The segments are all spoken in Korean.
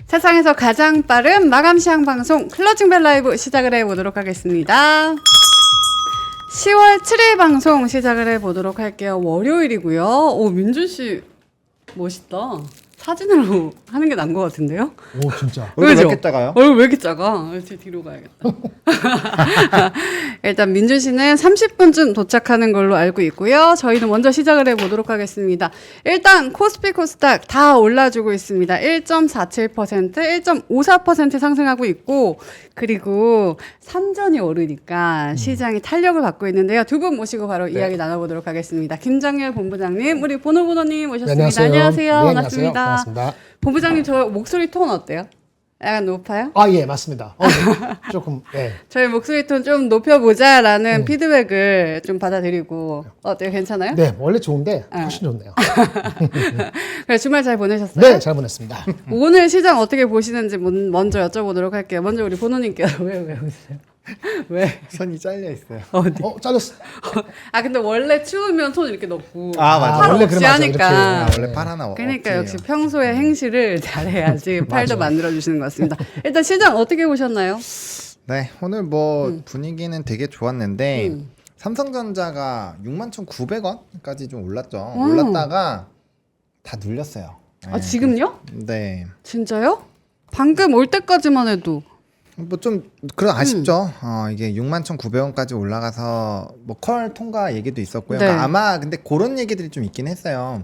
세상에서 가장 빠른 마감 시향 방송 클로징벨 라이브 시작을 해보도록 하겠습니다. 10월 7일 방송 시작을 해보도록 할게요. 월요일이고요. 오, 민준 씨 멋있다. 사진으로 하는 게 나은 것 같은데요? 오 진짜. 얼굴 왜 이렇게 작아요? 얼굴 왜 이렇게 작아? 제 뒤로 가야겠다. 일단 민준 씨는 30분쯤 도착하는 걸로 알고 있고요. 저희는 먼저 시작을 해보도록 하겠습니다. 일단 코스피 코스닥 다 올라주고 있습니다. 1.47%, 1.54% 상승하고 있고, 그리고 삼전이 오르니까 시장이 탄력을 받고 있는데요. 두 분 모시고 바로 이야기 나눠보도록 하겠습니다. 김정열 본부장님, 우리 보노보노님 모셨습니다. 네, 안녕하세요. 네, 반갑습니다. 반갑습니다. 본부장님, 저 목소리 톤 어때요? 약간 높아요? 아, 예, 맞습니다. 네. 조금, 예. 저희 목소리 톤 좀 높여보자라는 피드백을 좀 받아들이고 어때요? 괜찮아요? 네, 원래 좋은데 훨씬 좋네요. 그래, 주말 잘 보내셨어요? 네, 잘 보냈습니다. 오늘 시장 어떻게 보시는지 먼저 여쭤보도록 할게요. 먼저 우리 보노님께서 왜 웃으세요? 왜? 선이 잘려 있어요. 어디? 잘렸어. 아 근데 원래 추우면 톤 이렇게 높고 아, 맞아. 팔 원래 없이 그래, 맞아. 하니까 아, 원래 팔 하나 그러니까 없지. 역시 평소에 행실을 잘해야지 팔도 만들어주시는 것 같습니다. 일단 시장 어떻게 보셨나요? 네, 오늘 뭐 분위기는 되게 좋았는데 삼성전자가 61,900원까지 좀 올랐죠. 올랐다가 다 눌렸어요. 아 지금요? 네. 진짜요? 방금 올 때까지만 해도 뭐 좀 그런 아쉽죠. 이게 61,900원까지 올라가서 뭐 컬 통과 얘기도 있었고요. 네. 그러니까 아마 근데 그런 얘기들이 좀 있긴 했어요.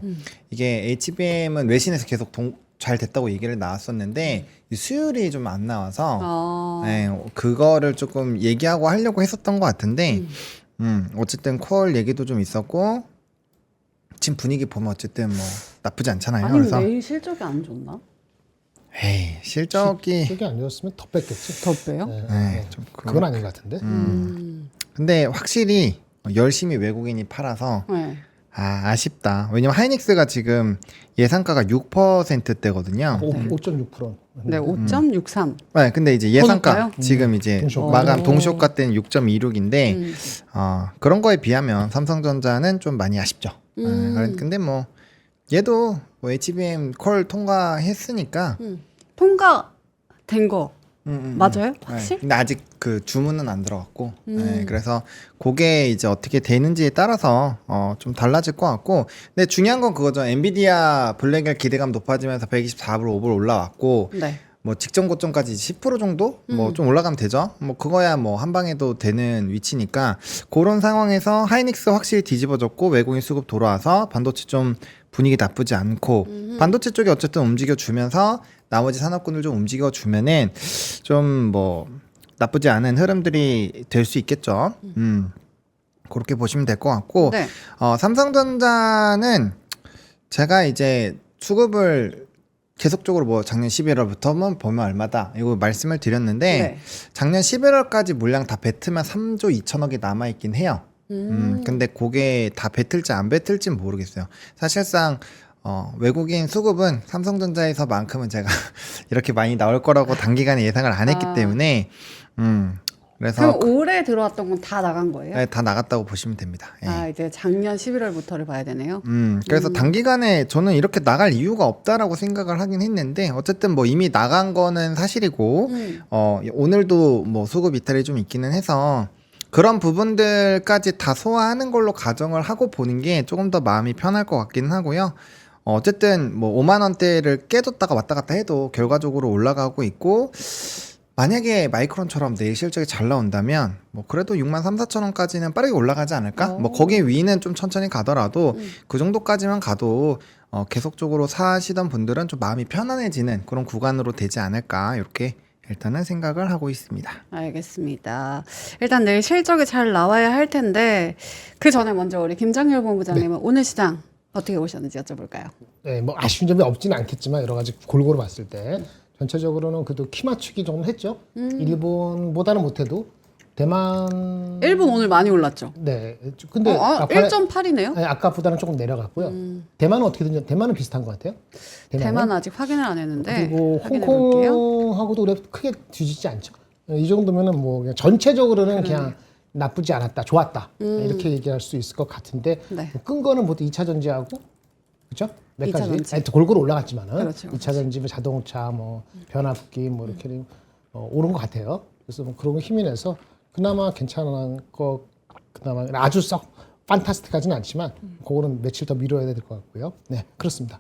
이게 HBM은 외신에서 계속 잘 됐다고 얘기를 나왔었는데 이 수율이 좀 안 나와서 네, 그거를 조금 얘기하고 하려고 했었던 것 같은데 어쨌든 콜 얘기도 좀 있었고 지금 분위기 보면 어쨌든 뭐 나쁘지 않잖아요. 아니 그래서 내일 실적이 안 좋나? 에이 실적이 그게 아니었으면 더 뺐겠지. 더 빼요? 네, 네, 좀 그건 아닌 것 같은데. 근데 확실히 열심히 외국인이 팔아서 네. 아쉽다. 왜냐면 하이닉스가 지금 예상가가 6%대거든요. 5.6%. 네, 5.63. 네, 근데 이제 예상가 보니까요? 지금 이제 동시효과. 마감 동시효과 때는 6.26인데 그런 거에 비하면 삼성전자는 좀 많이 아쉽죠. 근데 뭐 얘도 뭐 HBM 콜 통과했으니까 통과된 거 맞아요? 확실? 네, 근데 아직 그 주문은 안 들어갔고 네, 그래서 그게 이제 어떻게 되는지에 따라서 좀 달라질 것 같고 근데 중요한 건 그거죠. 엔비디아 블랙엘 기대감 높아지면서 124불 5불 올라왔고 네. 뭐 직전 고점까지 10% 정도 뭐 좀 올라가면 되죠. 뭐 그거야 뭐 한 방에도 되는 위치니까 그런 상황에서 하이닉스 확실히 뒤집어졌고 외국인 수급 돌아와서 반도체 좀 분위기 나쁘지 않고 반도체 쪽이 어쨌든 움직여 주면서 나머지 산업군을 좀 움직여 주면은 좀 뭐 나쁘지 않은 흐름들이 될 수 있겠죠. 그렇게 보시면 될 것 같고 네. 삼성전자는 제가 이제 수급을 계속적으로 뭐 작년 11월부터만 보면 얼마다 이거 말씀을 드렸는데 네. 작년 11월까지 물량 다 뱉으면 3조 2천억이 남아있긴 해요. 근데 그게 다 뱉을지 안 뱉을지는 모르겠어요. 사실상 외국인 수급은 삼성전자에서만큼은 제가 이렇게 많이 나올 거라고 단기간에 예상을 안 했기 때문에 그래서 그럼 올해 들어왔던 건 다 나간 거예요? 네, 다 나갔다고 보시면 됩니다. 예. 아 이제 작년 11월부터를 봐야 되네요. 그래서 단기간에 저는 이렇게 나갈 이유가 없다라고 생각을 하긴 했는데 어쨌든 뭐 이미 나간 거는 사실이고 오늘도 뭐 수급 이탈이 좀 있기는 해서 그런 부분들까지 다 소화하는 걸로 가정을 하고 보는 게 조금 더 마음이 편할 것 같기는 하고요. 어쨌든 뭐 5만 원대를 깨졌다가 왔다 갔다 해도 결과적으로 올라가고 있고 만약에 마이크론처럼 내일 실적이 잘 나온다면 뭐 그래도 6만 3, 4천 원까지는 빠르게 올라가지 않을까? 뭐 거기 위는 좀 천천히 가더라도 그 정도까지만 가도 계속적으로 사시던 분들은 좀 마음이 편안해지는 그런 구간으로 되지 않을까 이렇게 일단은 생각을 하고 있습니다. 알겠습니다. 일단 내일 실적이 잘 나와야 할 텐데 그 전에 먼저 우리 김장렬 본부장님은 오늘 시장 어떻게 보셨는지 여쭤볼까요? 네, 뭐 아쉬운 점이 없지는 않겠지만 여러 가지 골고루 봤을 때 전체적으로는 그래도 키 맞추기 정도 했죠. 일본보다는 못해도 대만. 일본 오늘 많이 올랐죠? 네. 근데 1.8이네요? 네, 아까보다는 조금 내려갔고요. 대만은 어떻게 되냐? 대만은 비슷한 것 같아요. 대만 아직 확인을 안 했는데 그리고 확인해 볼게요. 홍콩하고도 그래 크게 뒤지지 않죠. 이 정도면은 뭐 그냥 전체적으로는 그냥 나쁘지 않았다, 좋았다 이렇게 얘기할 수 있을 것 같은데 네. 끈 거는 보통 2차 전지하고 그렇죠? 몇 이차 가지 전지. 아니, 골고루 올라갔지만은 그렇죠, 2차 전지, 뭐 자동차, 뭐 변압기 뭐 이렇게 오른 것 같아요. 그래서 뭐 그런 거 힘이 내서 그나마 괜찮은 거 그나마 아주 썩 판타스틱하지는 않지만 그거는 며칠 더 미뤄야 될 것 같고요. 네, 그렇습니다.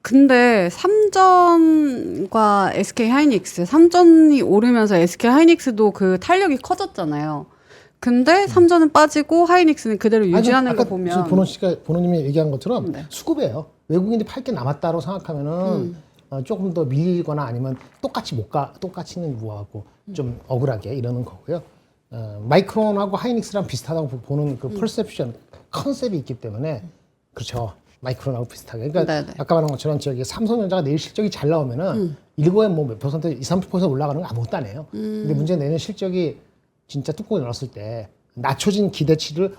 근데 삼전과 SK 하이닉스, 삼전이 오르면서 SK 하이닉스도 그 탄력이 커졌잖아요. 근데 삼전은 빠지고 하이닉스는 그대로 유지하는 거 보면 보노님이 얘기한 것처럼 네. 수급이에요. 외국인이 팔 게 남았다고 생각하면은 조금 더 밀리거나 아니면 똑같이는 무하고 좀 억울하게 이러는 거고요. 마이크론하고 하이닉스랑 비슷하다고 보는 그 퍼셉션 컨셉이 있기 때문에 그렇죠. 마이크론하고 비슷하게. 그러니까 네네. 아까 말한 것처럼 저기 삼성전자가 내일 실적이 잘 나오면은 일거에 뭐 몇 퍼센트, 20-30% 올라가는 건 아무것도 안 해요. 근데 문제는 내년 실적이 진짜 뚜껑을 열었을 때 낮춰진 기대치를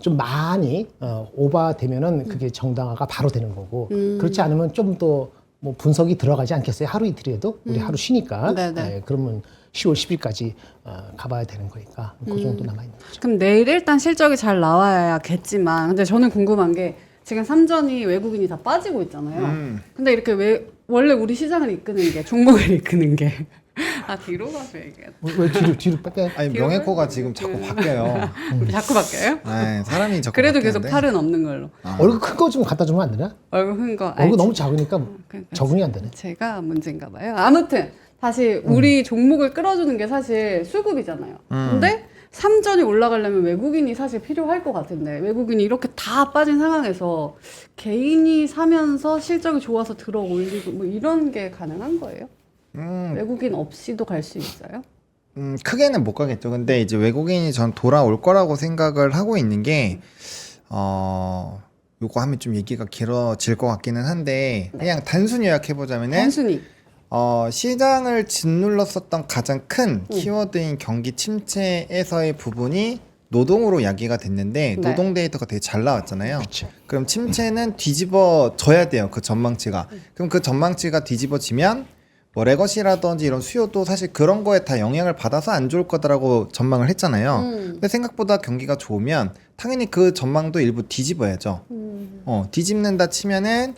좀 많이 오버되면은 그게 정당화가 바로 되는 거고 그렇지 않으면 좀 더 뭐 분석이 들어가지 않겠어요? 하루 이틀에도 우리 하루 쉬니까 네네. 그러면 10월 10일까지 가봐야 되는 거니까 그 정도 남아 있는 거죠. 그럼 내일 일단 실적이 잘 나와야겠지만 근데 저는 궁금한 게 지금 삼전이 외국인이 다 빠지고 있잖아요. 근데 이렇게 원래 우리 시장을 이끄는 게 종목을 이끄는 게 뒤로 가서 얘기해. 왜 뒤로 빼? 아니 명예코가 지금 자꾸 바뀌어요. 자꾸 바뀌어요? 네, 사람이 자꾸 그래도 계속 바뀌는데. 팔은 없는 걸로. 얼굴 큰 거 좀 갖다 주면 안 되나? 얼굴 큰 거. 얼굴 너무 작으니까 그러니까 적응이 안 되네. 제가 문제인가 봐요. 아무튼 다시 우리 종목을 끌어주는 게 사실 수급이잖아요. 근데 삼전이 올라가려면 외국인이 사실 필요할 것 같은데 외국인이 이렇게 다 빠진 상황에서 개인이 사면서 실적이 좋아서 들어 올리고 뭐 이런 게 가능한 거예요? 외국인 없이도 갈 수 있어요? 크게는 못 가겠죠. 근데 이제 외국인이 전 돌아올 거라고 생각을 하고 있는 게, 요거 하면 좀 얘기가 길어질 것 같기는 한데, 그냥 단순히 요약해보자면은, 단순히. 시장을 짓눌렀었던 가장 큰 키워드인 경기 침체에서의 부분이 노동으로 야기가 됐는데, 네. 노동 데이터가 되게 잘 나왔잖아요. 그렇죠. 그럼 침체는 뒤집어져야 돼요. 그 전망치가. 그럼 그 전망치가 뒤집어지면 뭐 레거시라든지 이런 수요도 사실 그런 거에 다 영향을 받아서 안 좋을 거다라고 전망을 했잖아요. 근데 생각보다 경기가 좋으면 당연히 그 전망도 일부 뒤집어야죠. 뒤집는다 치면은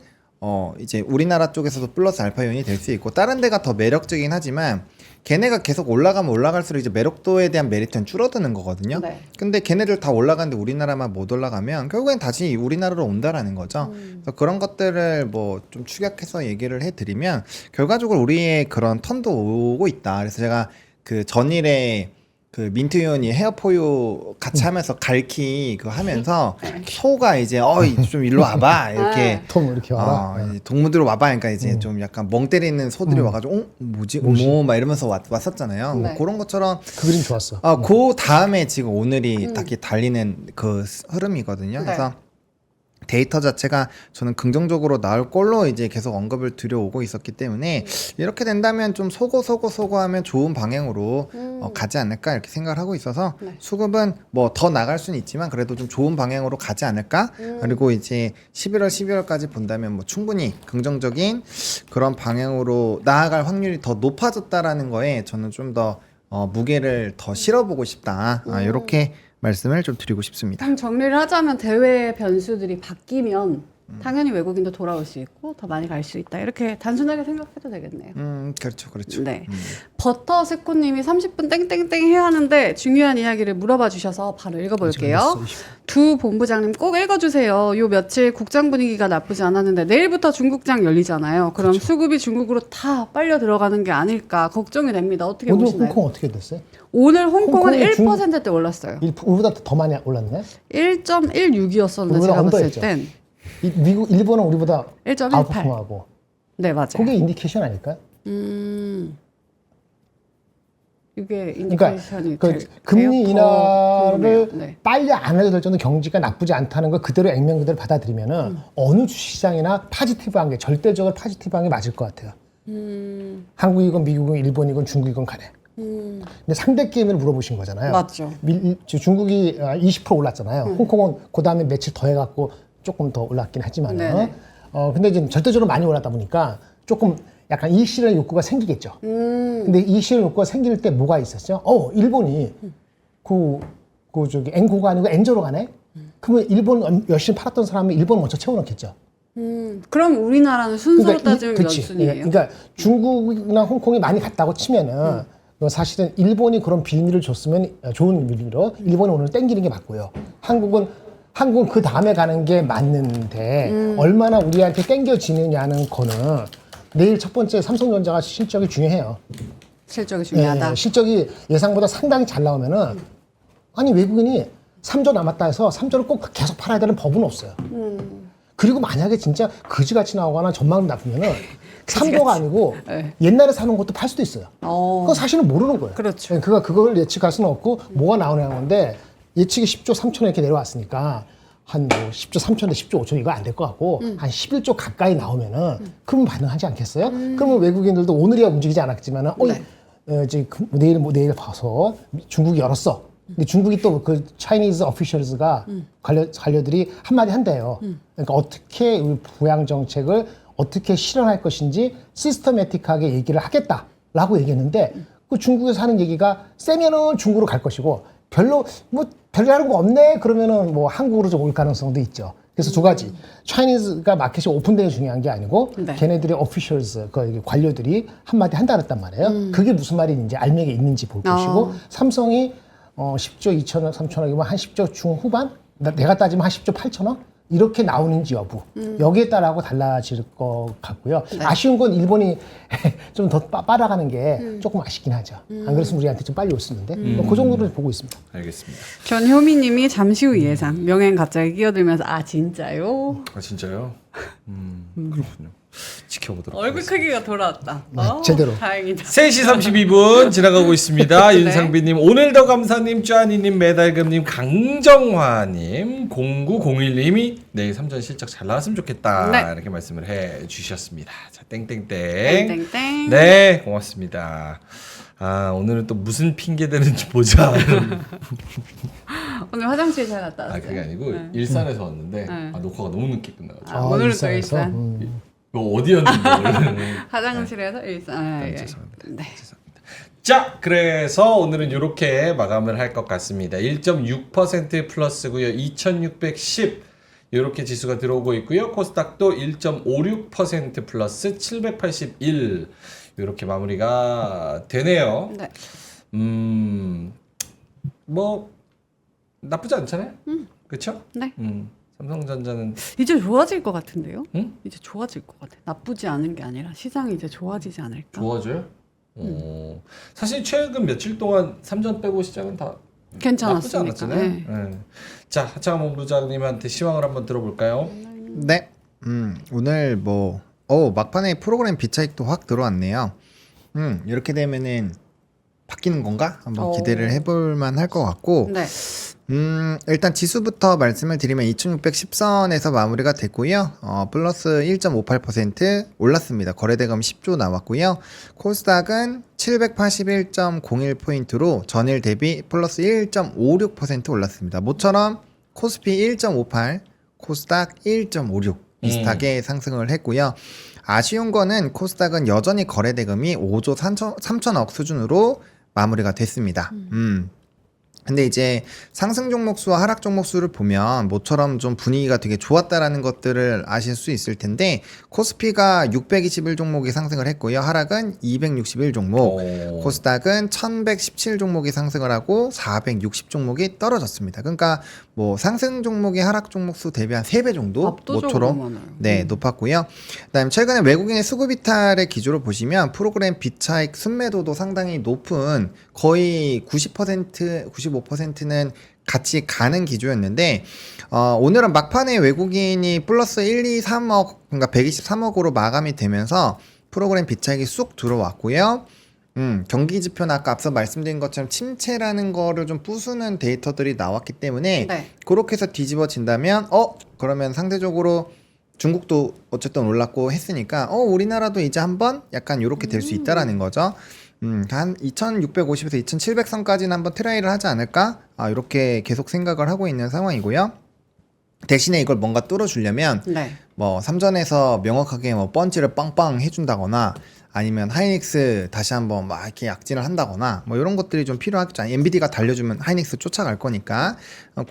이제 우리나라 쪽에서도 플러스 알파 요인이 될 수 있고 다른 데가 더 매력적이긴 하지만 걔네가 계속 올라가면 올라갈수록 이제 매력도에 대한 메리트는 줄어드는 거거든요. 네. 근데 걔네들 다 올라가는데 우리나라만 못 올라가면 결국엔 다시 우리나라로 온다라는 거죠. 그래서 그런 것들을 뭐 좀 축약해서 얘기를 해드리면 결과적으로 우리의 그런 턴도 오고 있다. 그래서 제가 그 전일에 그 민트 의원이 헤어포유 같이 하면서 갈키 그거 하면서 소가 이제 좀 일로 와봐 이렇게 톰 이렇게 와라. 이제 동무들 와봐 그러니까 이제 좀 약간 멍 때리는 소들이 와가지고 뭐지 막 이러면서 왔었잖아요. 네. 뭐 그런 것처럼 그 그림 좋았어. 그 다음에 지금 오늘이 딱 이렇게 달리는 그 흐름이거든요. 네. 그래서 데이터 자체가 저는 긍정적으로 나올 걸로 이제 계속 언급을 드려오고 있었기 때문에 이렇게 된다면 좀 소고 하면 좋은 방향으로 가지 않을까 이렇게 생각을 하고 있어서 네. 수급은 뭐 더 나갈 수는 있지만 그래도 좀 좋은 방향으로 가지 않을까 그리고 이제 11월 12월까지 본다면 뭐 충분히 긍정적인 그런 방향으로 나아갈 확률이 더 높아졌다라는 거에 저는 좀 더 무게를 더 실어보고 싶다 이렇게 말씀을 좀 드리고 싶습니다. 그럼 정리를 하자면 대외 변수들이 바뀌면 당연히 외국인도 돌아올 수 있고 더 많이 갈 수 있다. 이렇게 단순하게 생각해도 되겠네요. 그렇죠. 네. 버터 스코님이 30분 땡땡땡 해야 하는데 중요한 이야기를 물어봐 주셔서 바로 읽어볼게요. 두 본부장님 꼭 읽어주세요. 요 며칠 국장 분위기가 나쁘지 않았는데 내일부터 중국장 열리잖아요. 그럼 수급이 중국으로 다 빨려 들어가는 게 아닐까 걱정이 됩니다. 어떻게 오늘 보시나요? 홍콩 어떻게 됐어요? 오늘 홍콩은 홍콩이 1%대 올랐어요. 우리보다 더 많이 올랐네. 1.16이었었는데 우리보다 제가 봤을 언더했죠. 땐 미국, 일본은 우리보다 1.18. 아웃퍼폼하고. 네, 맞아요. 그게 인디케이션 아닐까요? 이게 그러니까 인디케이션이 그 될- 금리 돼요? 인하를 네. 빨리 안 해도 될 정도 경기가 나쁘지 않다는 걸 그대로 액면 그대로 받아들이면은 어느 주시장이나 파지티브한 게 절대적으로 파지티브한 게 맞을 것 같아요. 한국이건 미국이건 일본이건 중국이건 간에. 근데 상대 게임을 물어보신 거잖아요. 맞죠. 중국이 20% 올랐잖아요. 홍콩은 그 다음에 며칠 더 해갖고 조금 더 올랐긴 하지만은. 네네. 근데 지금 절대적으로 많이 올랐다 보니까 조금 약간 일시의 욕구가 생기겠죠. 근데 일시의 욕구가 생길 때 뭐가 있었죠? 일본이 저기 엔고가 아니고 엔저로 가네? 그러면 일본 열심히 팔았던 사람이 일본 먼저 채워넣겠죠. 그럼 우리나라는 순서로 그러니까 따지면 몇 그치. 순위예요? 그러니까 중국이나 홍콩이 많이 갔다고 치면은 사실은 일본이 그런 빌미를 줬으면 좋은 빌미로 일본이 오늘 땡기는 게 맞고요. 한국은 그 다음에 가는 게 맞는데 얼마나 우리한테 땡겨지느냐는 거는 내일 첫 번째 삼성전자가 실적이 중요해요. 실적이 중요하다. 실적이 예상보다 상당히 잘 나오면은 아니 외국인이 3조 남았다 해서 3조를 꼭 계속 팔아야 되는 법은 없어요. 그리고 만약에 진짜 그지같이 나오거나 전망이 나쁘면은 3조가 아니고 네. 옛날에 사는 것도 팔 수도 있어요. 그거 사실은 모르는 거예요. 그렇죠. 예, 그걸 예측할 수는 없고 뭐가 나오냐는 건데 예측이 10조 3천 이렇게 내려왔으니까 한 뭐 10조 3천에 10조 5천 이거 안 될 것 같고 한 11조 가까이 나오면은 그러면 반응하지 않겠어요? 그러면 외국인들도 오늘이야 움직이지 않았지만은 이제 내일 봐서 중국이 열었어. 근데 중국이 또 그 차이니즈 어피셜즈가 관료들이 한마디 한대요. 그러니까 어떻게 부양 정책을 어떻게 실현할 것인지 시스터매틱하게 얘기를 하겠다라고 얘기했는데 그 중국에서 하는 얘기가 세면은 중국으로 갈 것이고 별로 하는 거 없네 그러면은 뭐 한국으로 좀 올 가능성도 있죠. 그래서 두 가지. 차이니즈가 마켓이 오픈되는 게 중요한 게 아니고 네. 걔네들의 오피셜즈 그 관료들이 한마디 한다 그랬단 말이에요. 그게 무슨 말인지 알맹이 있는지 볼 것이고 삼성이 10조 2천억 3천억이면 한 10조 중후반? 내가 따지면 한 10조 8천억? 이렇게 나오는지 여부 여기에 따라하고 달라질 것 같고요. 네. 아쉬운 건 일본이 좀 더 빨아가는 게 조금 아쉽긴 하죠. 안 그랬으면 우리한테 좀 빨리 올수있는데 그 정도로 보고 있습니다. 알겠습니다. 전효미님이 잠시 후 예상. 명예는 갑자기 끼어들면서 아 진짜요? 아 진짜요? 그렇군요. 지켜보도록 얼굴 하겠습니다. 크기가 돌아왔다. 제대로. 다행이다. 3시 32분 지나가고 있습니다. 윤상빈님, 오늘더 감사님, 쭈아니님, 메달금님, 강정화님, 0901님이 내일 3전 실적 잘 나왔으면 좋겠다. 네. 이렇게 말씀을 해주셨습니다. 자, 땡땡땡. 땡땡땡. 네, 고맙습니다. 아, 오늘은 또 무슨 핑계 대는지 보자. 오늘 화장실 잘 갔다 아, 왔어요. 그게 아니고 일산에서 왔는데 네. 아, 녹화가 너무 늦게 끝나가지고. 아, 오늘은 또 일산에서? 일산. 이거 어디였는데 원래는. 화장실에서 일산. 아, 네, 예. 죄송합니다. 네. 죄송합니다. 자, 그래서 오늘은 이렇게 마감을 할 것 같습니다. 1.6% 플러스고요. 2610 이렇게 지수가 들어오고 있고요. 코스닥도 1.56% 플러스 781 이렇게 마무리가 되네요. 네. 뭐 나쁘지 않잖아요. 그렇죠? 네. 삼성전자는 이제 좋아질 것 같은데요? 응? 이제 좋아질 것 같아. 나쁘지 않은 게 아니라 시장이 이제 좋아지지 않을까? 좋아져요? 사실 최근 며칠 동안 삼전 빼고 시장은 다 나쁘지 괜찮았으니까. 않았잖아요. 네. 네. 자, 하창 본부장님한테 시황을 한번 들어볼까요? 네. 오늘 막판에 프로그램 비차익도 확 들어왔네요. 이렇게 되면은 바뀌는 건가? 한번 기대를 해볼만 할 것 같고, 네. 일단 지수부터 말씀을 드리면 2610선에서 마무리가 됐고요. 플러스 1.58% 올랐습니다. 거래대금 10조 나왔고요. 코스닥은 781.01포인트로 전일 대비 플러스 1.56% 올랐습니다. 모처럼 코스피 1.58, 코스닥 1.56 비슷하게 상승을 했고요. 아쉬운 거는 코스닥은 여전히 거래대금이 5조 3천억 수준으로 마무리가 됐습니다. 근데 이제 상승 종목 수와 하락 종목 수를 보면 모처럼 좀 분위기가 되게 좋았다라는 것들을 아실 수 있을 텐데 코스피가 621 종목이 상승을 했고요. 하락은 261 종목, 코스닥은 1117 종목이 상승을 하고 460 종목이 떨어졌습니다. 그러니까 뭐 상승 종목이 하락 종목 수 대비 한 3배 정도 압도적으로 모처럼 많아요. 네, 높았고요. 그다음에 최근에 외국인의 수급 이탈의 기조를 보시면 프로그램 비차익 순매도도 상당히 높은 거의 90%, 95%는 같이 가는 기조였는데 오늘은 막판에 외국인이 플러스 1, 2, 3억 그러니까 123억으로 마감이 되면서 프로그램 비차익이 쑥 들어왔고요. 경기 지표는 아까 앞서 말씀드린 것처럼 침체라는 거를 좀 부수는 데이터들이 나왔기 때문에 네. 그렇게 해서 뒤집어진다면 그러면 상대적으로 중국도 어쨌든 올랐고 했으니까 우리나라도 이제 한번 약간 이렇게 될 수 있다라는 거죠. 한 2650에서 2700선까지는 한번 트라이를 하지 않을까? 이렇게 계속 생각을 하고 있는 상황이고요. 대신에 이걸 뭔가 뚫어주려면 네. 뭐 삼전에서 명확하게 뭐 펀치를 빵빵 해준다거나 아니면 하이닉스 다시 한번 막 이렇게 약진을 한다거나 뭐 이런 것들이 좀 필요하겠죠. 엔비디가 달려주면 하이닉스 쫓아갈 거니까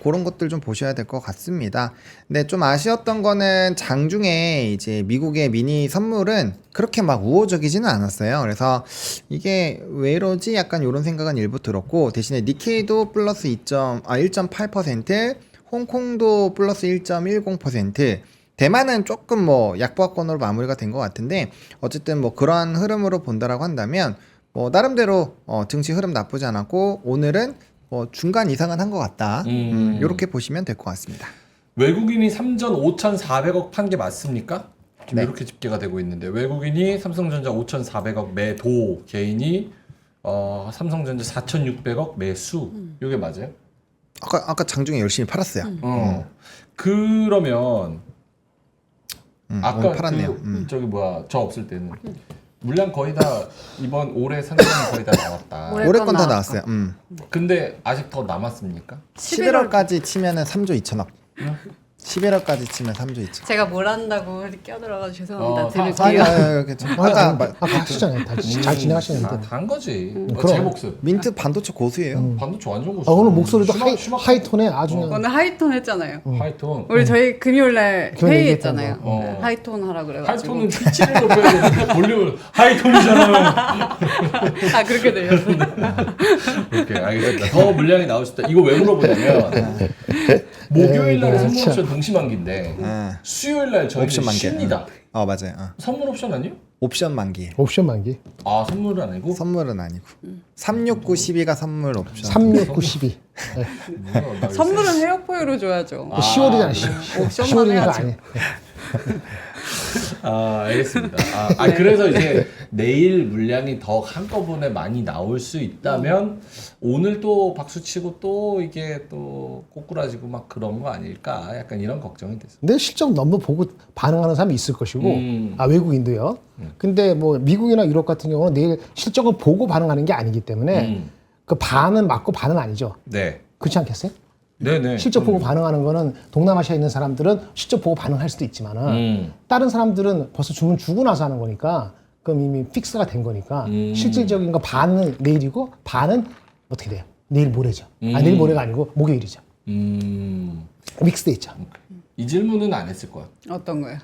그런 것들 좀 보셔야 될 것 같습니다. 근데 좀 아쉬웠던 거는 장중에 이제 미국의 미니 선물은 그렇게 막 우호적이지는 않았어요. 그래서 이게 왜 이러지? 약간 이런 생각은 일부 들었고 대신에 니케이도 플러스 1.8%, 홍콩도 플러스 1.10%, 대만은 조금 뭐 약보합권으로 마무리가 된 것 같은데 어쨌든 뭐 그러한 흐름으로 본다라고 한다면 뭐 나름대로 증시 흐름 나쁘지 않았고 오늘은 뭐 중간 이상은 한 것 같다. 이렇게 보시면 될 것 같습니다. 외국인이 3전 5,400억 판 게 맞습니까? 지금 네. 이렇게 집계가 되고 있는데 외국인이 삼성전자 5,400억 매도, 개인이 삼성전자 4,600억 매수. 이게 맞아요? 아까 장중에 열심히 팔았어요. 그러면 아까 오늘 팔았네요. 저기 뭐야 저 없을 때는 물량 거의 다 이번 올해 상장이 거의 다 나왔다. 올해 올해 건 건 다 나왔고. 나왔어요. 근데 아직 더 남았습니까? 11월까지 치면은 3조 2천억. 11월까지 치면 3조 2천. 제가 뭘 한다고 끼어들어가 죄송합니다. 어, 드릴게요. 아까 하시잖아요. 잘 진행하시는데. 단 거지. 그럼. 제 목숨. 민트 반도체 고수예요. 반도체 완전 고수. 오늘 목소리도 슈막- 하이톤에 아주 그냥 오늘 하이톤 했잖아요. 하이톤. 우리 저희 금요일날 그런 회의했잖아요. 얘기했던 거. 네, 하이톤 하라 그래가지고. 하이톤은 피치를 높여야 되는데 볼륨을 하이톤이잖아요. 아 그렇게 들렸어요. 오케이 알겠습니다. 더 물량이 나올 수 있다. 이거 왜 물어보냐면 목요일 날에 선물 참. 옵션 동시만기인데 수요일 날 저희 옵션 만기. 쉽니다. 맞아요. 선물 옵션 아니요? 옵션 만기. 옵션 만기. 아 선물은 아니고. 선물은 아니고. 369 12가 선물 옵션. 369 12. 뭐야, 나 선물은 헤어포유로 줘야죠. 10월이잖아. 옵션만 10월이니까 해야지. 아니. 알겠습니다. 그래서 이제 내일 물량이 더 한꺼번에 많이 나올 수 있다면 오늘 또 박수치고 또 이게 또 꼬꾸라지고 막 그런 거 아닐까 약간 이런 걱정이 됐어요. 근데 실적 너무 보고 반응하는 사람이 있을 것이고 외국인도요. 근데 뭐 미국이나 유럽 같은 경우는 내일 실적을 보고 반응하는 게 아니기 때문에 그 반은 맞고 반은 아니죠. 네. 그렇지 않겠어요? 네네. 실적 보고 반응하는 거는 동남아시아에 있는 사람들은 실적 보고 반응할 수도 있지만은 다른 사람들은 벌써 주문 주고 나서 하는 거니까 그럼 이미 픽스가 된 거니까 실질적인 거 반은 내일이고 반은 어떻게 돼요? 내일 모레죠. 내일 모레가 아니고 목요일이죠. 믹스돼 있죠. 이 질문은 안 했을 거야. 어떤 거요?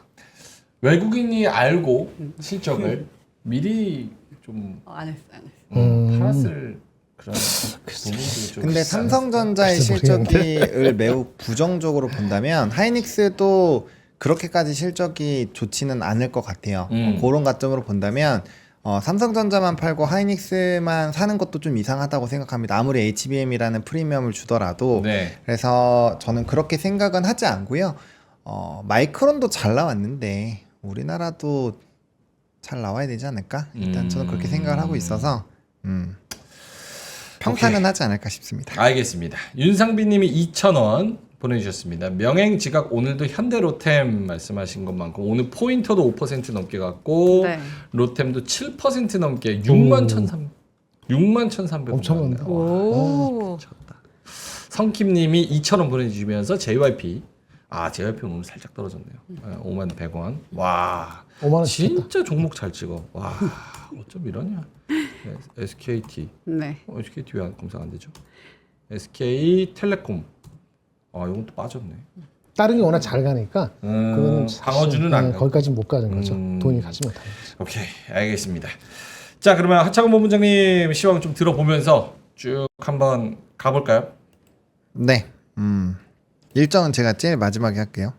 외국인이 알고 실적을 미리 좀 안 했어요. 안 했어요. 팔았을 그런 부분들이 좀 근데 있지 삼성전자의 글쎄 실적을 매우 부정적으로 본다면 하이닉스도 그렇게,까지 실적이 좋지는 않을 것 같아요. 그런 관점으로 본다면 삼성전자만 팔고 하이닉스만 사는 것도 좀 이상하다고 생각합니다. 아무리 HBM이라는 프리미엄을 주더라도. 네. 그래서 저는 그렇게 생각은 하지 않고요. 마이크론도 잘 나왔는데 우리나라도 잘 나와야 되지 않을까? 일단 저는 그렇게 생각을 하고 있어서 평탄은 하지 않을까 싶습니다. 알겠습니다. 윤상빈님이 2,000원 보내주셨습니다. 명행 지각 오늘도 현대로템 말씀하신 것만큼 오늘 포인터도 5% 넘게 갔고 네. 로템도 7% 넘게 61,300원 엄청 갔네요. 오. 쳤다. 성킴님이 2,000원 보내주시면서 JYP JYP 오늘 살짝 떨어졌네요. 51,100원. 와 5만 원 진짜 종목 잘 찍어. 와 어쩜 이러냐. 네, SKT. 네. SKT 왜 검색 안 되죠? SK텔레콤. 이건 또 빠졌네. 다른 게 워낙 잘 가니까 그거는 사실, 방어주는 안 가고. 거기까지 못 가는 거죠. 돈이 가지 못하는 거죠. 오케이, 알겠습니다. 자, 그러면 하창원 본부장님 시황 좀 들어보면서 쭉 한번 가볼까요? 네. 일정은 제가 제일 마지막에 할게요.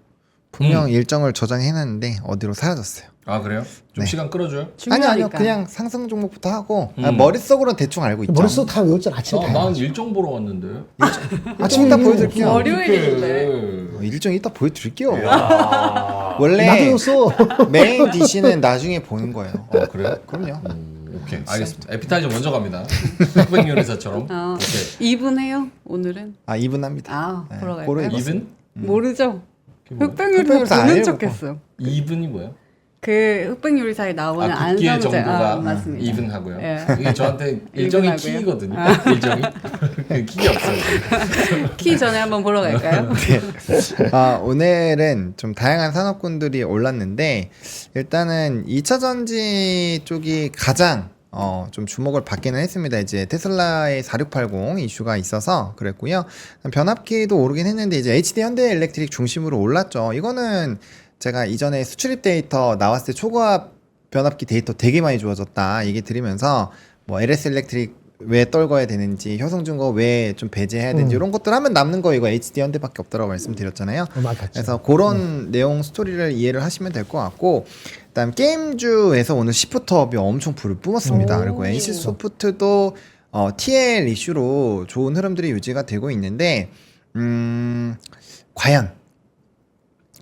분명 일정을 저장해놨는데 어디로 사라졌어요. 아 그래요? 좀 네. 시간 끌어줘요? 아니요. 중요하니까. 그냥 상승 종목부터 하고 머릿속으로는 대충 알고 있죠. 머릿속 다 외웠잖아. 아침에 다 난 해가지고. 일정 보러 왔는데. 아침에 이따 보여드릴게요. 월요일인데. 일정 이따 보여드릴게요. 나도 원래 외웠어. 메인 디시는 나중에 보는 거예요. 그래요? 그럼요. 오케이, 알겠습니다. 에피타이저 먼저 갑니다. 흑백 요리사처럼. 오케이. 2분 해요? 오늘은? 2분 합니다. 보러 고로 갈까요? 2분? 모르죠. 그게 뭐야? 흑백요리사 흑백요리사 보는 아니에요, 척했어요. 2분이 뭐야? 그 흑백요리사에 나오는 굵기의 안성재 정도가 맞습니다. 이분하고요. 예. 이게 저한테 일정이 이분하고요. 키거든요. 일정이 그 킥이 없어요. 키 전에 한번 보러 갈까요? 오늘은 좀 다양한 산업군들이 올랐는데 일단은 2차 전지 쪽이 가장 좀 주목을 받기는 했습니다. 이제 테슬라의 4680 이슈가 있어서 그랬고요. 변압기도 오르긴 했는데 이제 HD 현대엘렉트릭 중심으로 올랐죠. 이거는 제가 이전에 수출입 데이터 나왔을 때 초고압 변압기 데이터 되게 많이 좋아졌다 얘기 드리면서 뭐 LS 일렉트릭 왜 떨궈야 되는지 효성증거 왜 좀 배제해야 되는지 이런 것들 하면 남는 거 이거 HD 현대밖에 없다라고 말씀드렸잖아요. 맞았죠. 그래서 그런 내용 스토리를 이해를 하시면 될 것 같고 그다음 게임주에서 오늘 시프트업이 엄청 불을 뿜었습니다. 그리고 NC 소프트도 TL 이슈로 좋은 흐름들이 유지가 되고 있는데 과연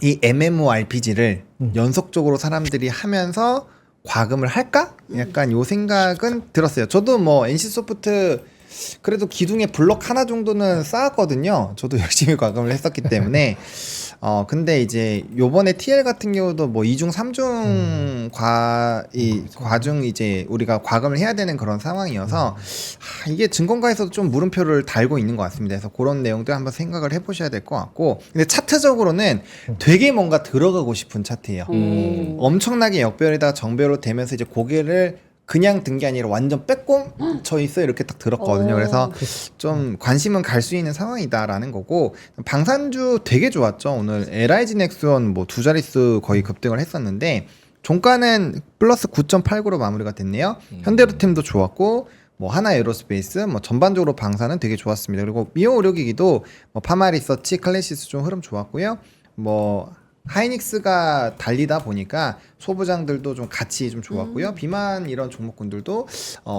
이 MMORPG를 연속적으로 사람들이 하면서 과금을 할까? 약간 요 생각은 들었어요. 저도 뭐 NC소프트 그래도 기둥에 블럭 하나 정도는 쌓았거든요. 저도 열심히 과금을 했었기 때문에 근데 이제 요번에 TL 같은 경우도 뭐 2중 3중 과중 이제 우리가 과금을 해야 되는 그런 상황이어서 이게 증권가에서도 좀 물음표를 달고 있는 것 같습니다. 그래서 그런 내용들 한번 생각을 해보셔야 될 것 같고 근데 차트적으로는 되게 뭔가 들어가고 싶은 차트예요. 엄청나게 역별에다가 정별로 되면서 이제 고개를 그냥 든 게 아니라 완전 빼꼼쳐 있어 이렇게 딱 들었거든요. 그래서 좀 관심은 갈 수 있는 상황이다라는 거고 방산주 되게 좋았죠. 오늘 LIG 넥스원 뭐 두 자릿수 거의 급등을 했었는데 종가는 플러스 9.89로 마무리가 됐네요. 현대로템도 좋았고 뭐 하나 에어로스페이스 뭐 전반적으로 방산은 되게 좋았습니다. 그리고 미오 의료기기도 뭐 파마리서치 클래시스 좀 흐름 좋았고요. 뭐 하이닉스가 달리다 보니까 소부장들도 좀 같이 좀 좋았고요. 비만 이런 종목군들도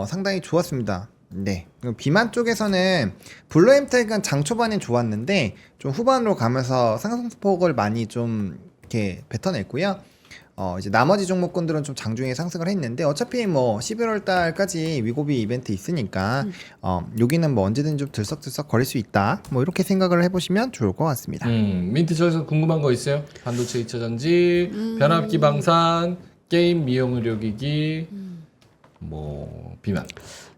상당히 좋았습니다. 네. 비만 쪽에서는 블루엠텍은 장 초반엔 좋았는데 좀 후반으로 가면서 상승폭을 많이 좀 이렇게 뱉어냈고요. 이제 나머지 종목군들은 좀 장중에 상승을 했는데 어차피 뭐 11월 달까지 위고비 이벤트 있으니까 여기는 뭐 언제든 좀 들썩들썩 거릴 수 있다. 뭐 이렇게 생각을 해보시면 좋을 것 같습니다. 민트 저에서 궁금한 거 있어요? 반도체 2차전지, 변압기 방산, 게임 미용 의료기기, 뭐 비만.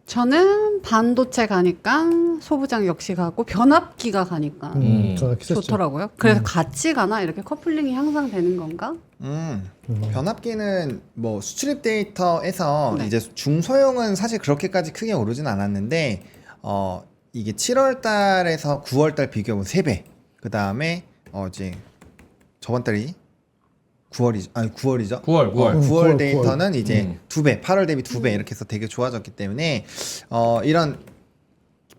저는 반도체 가니까 소부장 역시 가고 변압기가 가니까 좋더라고요. 그래서 같이 가나 이렇게 커플링이 항상 되는 건가? 변압기는 뭐 수출입 데이터에서 네. 이제 중소형은 사실 그렇게까지 크게 오르진 않았는데 이게 7월 달에서 9월 달 비교하면 3배. 그 다음에 이제 저번 달이 9월이죠. 아니 9월이죠. 9월. 9월 데이터는 이제 2배, 8월 대비 2배 이렇게 해서 되게 좋아졌기 때문에 이런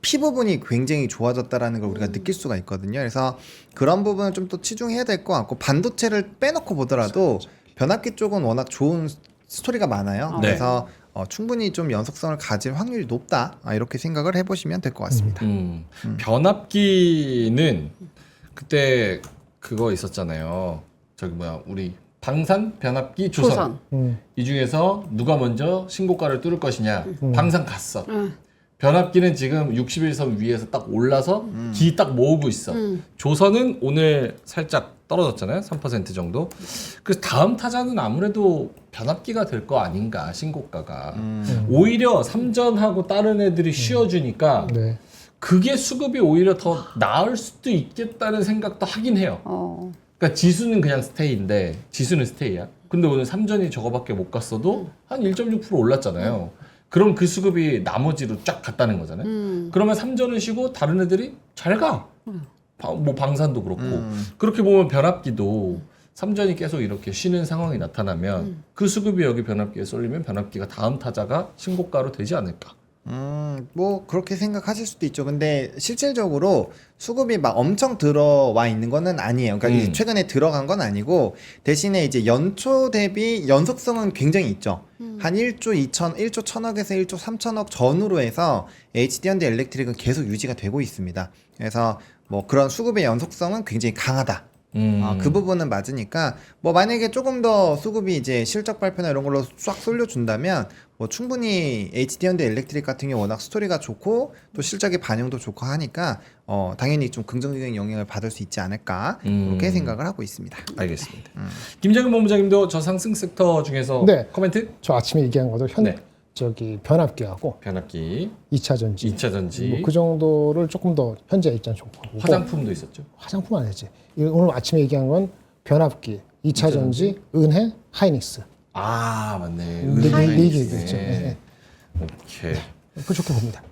피 부분이 굉장히 좋아졌다라는 걸 우리가 느낄 수가 있거든요. 그래서 그런 부분을 좀 또 치중해야 될 것 같고 반도체를 빼놓고 보더라도 변압기 쪽은 워낙 좋은 스토리가 많아요. 네. 그래서 충분히 좀 연속성을 가질 확률이 높다. 이렇게 생각을 해보시면 될 것 같습니다. 변압기는 그때 그거 있었잖아요. 저기 뭐야 우리 방산, 변압기, 조선. 이 중에서 누가 먼저 신고가를 뚫을 것이냐. 방산 갔어. 변압기는 지금 61선 위에서 딱 올라서 기 딱 모으고 있어. 조선은 오늘 살짝 떨어졌잖아요. 3% 정도. 그래서 다음 타자는 아무래도 변압기가 될 거 아닌가 신고가가. 오히려 삼전하고 다른 애들이 쉬어주니까 네. 그게 수급이 오히려 더 나을 수도 있겠다는 생각도 하긴 해요. 그러니까 지수는 그냥 스테이인데 지수는 스테이야. 근데 오늘 삼전이 저거밖에 못 갔어도 한 1.6% 올랐잖아요. 그럼 그 수급이 나머지로 쫙 갔다는 거잖아요. 그러면 삼전을 쉬고 다른 애들이 잘 가. 뭐 방산도 그렇고. 그렇게 보면 변압기도 삼전이 계속 이렇게 쉬는 상황이 나타나면 그 수급이 여기 변압기에 쏠리면 변압기가 다음 타자가 신고가로 되지 않을까. 뭐 그렇게 생각하실 수도 있죠. 근데 실질적으로 수급이 막 엄청 들어와 있는 거는 아니에요. 그러니까 이제 최근에 들어간 건 아니고 대신에 이제 연초 대비 연속성은 굉장히 있죠. 한 1조 1000억에서 1조 3천억 전후로 해서 HD 현대 엘렉트릭은 계속 유지가 되고 있습니다. 그래서 뭐 그런 수급의 연속성은 굉장히 강하다. 그 부분은 맞으니까 뭐 만약에 조금 더 수급이 이제 실적 발표나 이런 걸로 싹 쏠려준다면 뭐 충분히 HD 현대 일렉트릭 같은 경우 워낙 스토리가 좋고 또 실적의 반영도 좋고 하니까 당연히 좀 긍정적인 영향을 받을 수 있지 않을까 그렇게 생각을 하고 있습니다. 알겠습니다. 김정은 본부장님도 저 상승 섹터 중에서 네. 코멘트? 저 아침에 얘기한 것도 네. 저기 변압기하고 변압기, 2차 전지, 2차 전지, 뭐 그 정도를 조금 더 현재 입장 좀 보고 화장품도 있었죠. 화장품 아니지. 오늘 아침에 얘기한 건 변압기, 2차 전지, 은행, 하이닉스. 아 맞네. 네 은행 얘기 있네. 얘기했죠. 네. 오케이. 그 좋게 봅니다.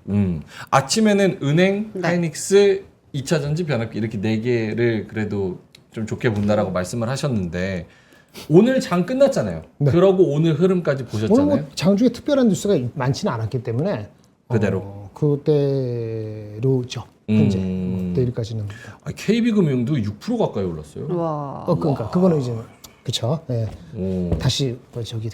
아침에는 은행, 네. 하이닉스, 2차 전지, 변압기 이렇게 네 개를 그래도 좀 좋게 본다라고 말씀을 하셨는데 오늘 장 끝났잖아요. 네. 그러고 오늘 흐름까지 보셨잖아요. 오늘 뭐 장중에 특별한 뉴스가 많지는 않았기 때문에 그대로. 그대로죠. 현재 내일까지는. KB금융도 6% 가까이 올랐어요. 와. 그러니까 그거는 이제 그렇죠. 네. 오. 다시 뭐 저기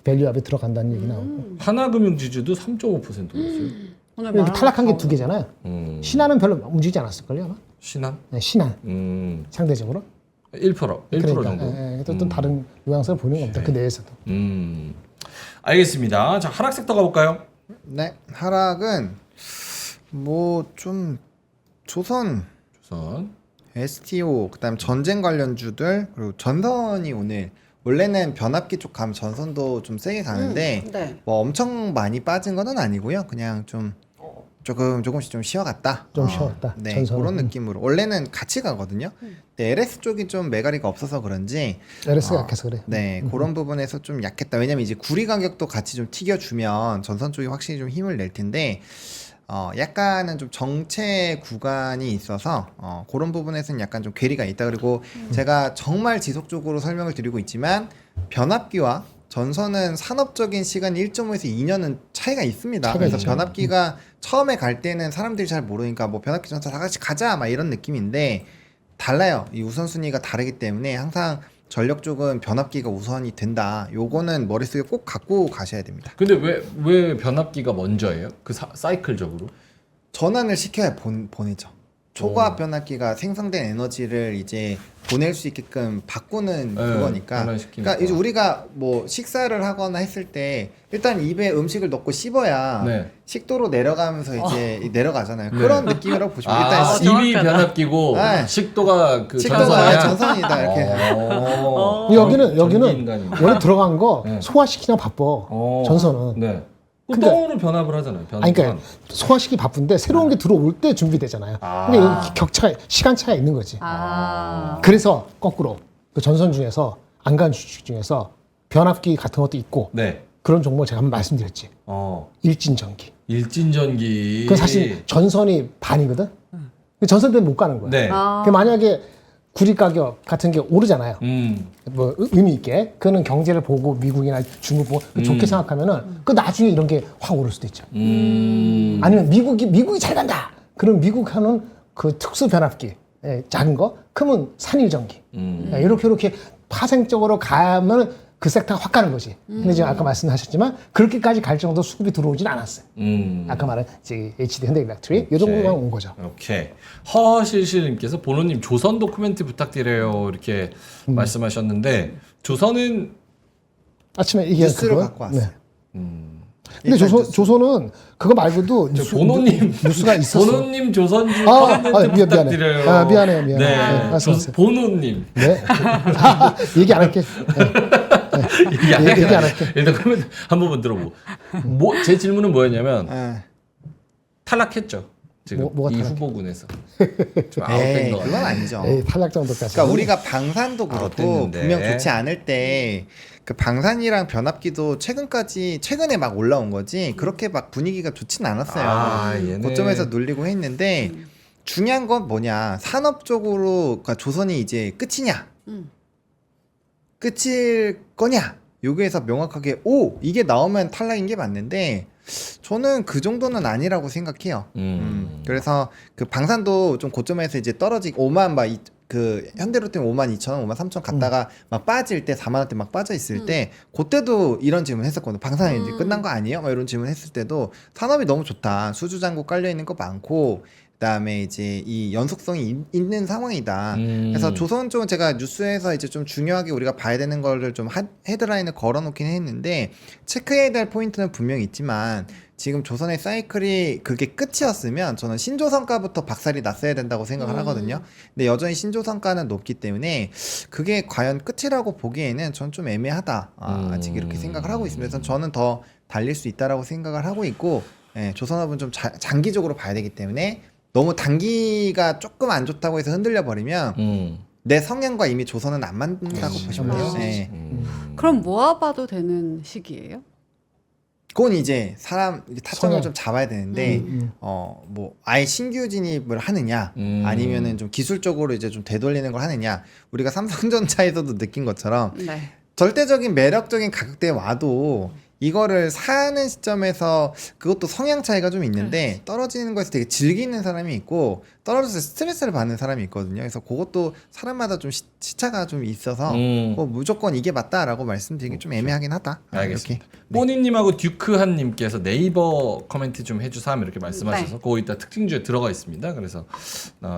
밸류압에 들어간다는 얘기 나오고. 하나금융지주도 3.5% 올랐어요. 오늘 여기 탈락한 게 두 개잖아요. 신한은 별로 움직이지 않았을걸요 아마. 신한? 네, 신한 상대적으로. 1% 그러니까, 정도. 또 다른 요양성을 보이는 겁니다. 그 내에서도. 알겠습니다. 자 하락 섹터 가볼까요? 네, 하락은 뭐 좀 조선, STO, 그다음 전쟁 관련주들 그리고 전선이 오늘 원래는 변압기 쪽 가면 전선도 좀 세게 가는데 네. 뭐 엄청 많이 빠진 건 아니고요. 그냥 좀 조금씩 좀 쉬어갔다. 좀 쉬어갔다, 네, 전선은. 그런 느낌으로 원래는 같이 가거든요. 근데 LS 쪽이 좀 매가리가 없어서 그런지 LS가 약해서 그래. 네, 그런 부분에서 좀 약했다. 왜냐면 이제 구리 가격도 같이 좀 튀겨주면 전선 쪽이 확실히 좀 힘을 낼 텐데, 약간은 좀 정체 구간이 있어서, 그런 부분에서는 약간 좀 괴리가 있다. 그리고 제가 정말 지속적으로 설명을 드리고 있지만, 변압기와 전선은 산업적인 시간이 1.5에서 2년은 차이가 있습니다. 차이가 그래서 있죠. 변압기가 처음에 갈 때는 사람들이 잘 모르니까 뭐 변압기 전선 다 같이 가자 막 이런 느낌인데, 달라요. 이 우선순위가 다르기 때문에 항상 전력 쪽은 변압기가 우선이 된다. 요거는 머릿속에 꼭 갖고 가셔야 됩니다. 근데 왜 변압기가 먼저예요? 그 사이클적으로? 전환을 시켜야 보내죠. 초과압 변압기가 생성된 에너지를 이제 보낼 수 있게끔 바꾸는 네, 그거니까. 전환시키니까. 그러니까 이제 우리가 뭐 식사를 하거나 했을 때 일단 입에 음식을 넣고 씹어야 네. 식도로 내려가면서 이제 내려가잖아요. 네. 그런 느낌이라고 보시면 일단 입이 변압기고 네. 식도가 그 식도가 전선이야. 전선이다 이렇게. 여기는 전기인간이네. 원래 들어간 거 네. 소화시키냐 바빠. 전선은. 네. 그 근데- 똥으로 변압을 하잖아요. 아니 그러니까 소화시키 바쁜데 새로운 게 들어올 때 준비되잖아요. 근데 여기 격차 시간 차가 있는 거지. 그래서 거꾸로 그 전선 중에서 안간 주식 중에서 변압기 같은 것도 있고 네. 그런 종목 제가 한번 말씀드렸지. 일진전기. 일진전기. 그건 사실 전선이 반이거든. 전선 때문에 못 가는 거야. 네. 그 만약에 구리 가격 같은 게 오르잖아요. 뭐 의미 있게 그거는 경제를 보고 미국이나 중국 보고 좋게 생각하면은 그 나중에 이런 게 확 오를 수도 있죠. 아니면 미국이 잘 간다. 그럼 미국 하는 그 특수 변압기 작은 거 그러면 산일전기 이렇게 파생적으로 가면 그 섹터가 확 가는 거지. 근데 지금 아까 말씀하셨지만 그렇게까지 갈 정도 수급이 들어오진 않았어요. 아까 말한 이제 HD 현대 일렉트릭 이 정도만 온 거죠. 오케이. 허실실님께서 보노님 조선 도큐멘트 부탁드려요 이렇게 말씀하셨는데 조선은 아침에 이게 뉴스를 그거? 갖고 왔어요. 근데 조선은 그거 말고도 보노님 뉴스가 있었어. 보노님 조선주 아, 코멘트 미안해. 부탁드려요. 아, 미안해요. 네. 말씀하세요. 보노님 네. 얘기 안 할게. 얘기 안 얘기 안 할게. 일단 코멘트 한 번만 들어보고. 제 질문은 뭐였냐면 탈락했죠. 지금 뭐가 이 탈락해? 후보군에서 좀 아웃된 거 그건 같아요. 아니죠. 에이, 탈락 정도까지. 그러니까 우리가 방산도 그렇고 아웃됐는데. 분명 좋지 않을 때 그 방산이랑 변압기도 최근에 막 올라온 거지 그렇게 막 분위기가 좋진 않았어요. 얘네. 고점에서 눌리고 했는데 중요한 건 뭐냐 산업적으로 그러니까 조선이 이제 끝이냐 끝일 거냐 여기에서 명확하게 이게 나오면 탈락인 게 맞는데 저는 그 정도는 아니라고 생각해요. 그래서 그 방산도 좀 고점에서 이제 떨어지고 5만 막 그 현대로템 52,000원, 53,000원 갔다가 막 빠질 때 4만 원대 막 빠져 있을 때 그때도 이런 질문 했었거든요. 방산이 이제 끝난 거 아니에요? 막 이런 질문 했을 때도 산업이 너무 좋다. 수주 잔고 깔려 있는 거 많고 그다음에 이제 이 연속성이 있는 상황이다. 그래서 조선 쪽은 제가 뉴스에서 이제 좀 중요하게 우리가 봐야 되는 거를 좀 헤드라인을 걸어놓긴 했는데 체크해야 될 포인트는 분명히 있지만 지금 조선의 사이클이 그게 끝이었으면 저는 신조선가부터 박살이 났어야 된다고 생각을 하거든요. 근데 여전히 신조선가는 높기 때문에 그게 과연 끝이라고 보기에는 전 좀 애매하다. 아직 이렇게 생각을 하고 있습니다. 그래서 저는 더 달릴 수 있다라고 생각을 하고 있고 예, 조선업은 좀 장기적으로 봐야 되기 때문에 너무 단기가 조금 안 좋다고 해서 흔들려 버리면 내 성향과 이미 조선은 안 맞는다고 보시면 돼요. 예. 그럼 모아봐도 되는 시기예요? 그건 이제 사람 타점을 성향. 좀 잡아야 되는데 뭐 아예 신규 진입을 하느냐 아니면은 좀 기술적으로 이제 좀 되돌리는 걸 하느냐 우리가 삼성전자에서도 느낀 것처럼 네. 절대적인 매력적인 가격대에 와도 이거를 사는 시점에서 그것도 성향 차이가 좀 있는데 떨어지는 거에서 되게 즐기는 사람이 있고 떨어져서 스트레스를 받는 사람이 있거든요. 그래서 그것도 사람마다 좀 시차가 좀 있어서 뭐 무조건 이게 맞다라고 말씀드리기 좀 애매하긴 하다. 알겠습니다. 이렇게. 뽀니님하고 듀크한님께서 네이버 코멘트 좀 해주삼 이렇게 말씀하셔서 그거 이따 특징주에 들어가 있습니다. 그래서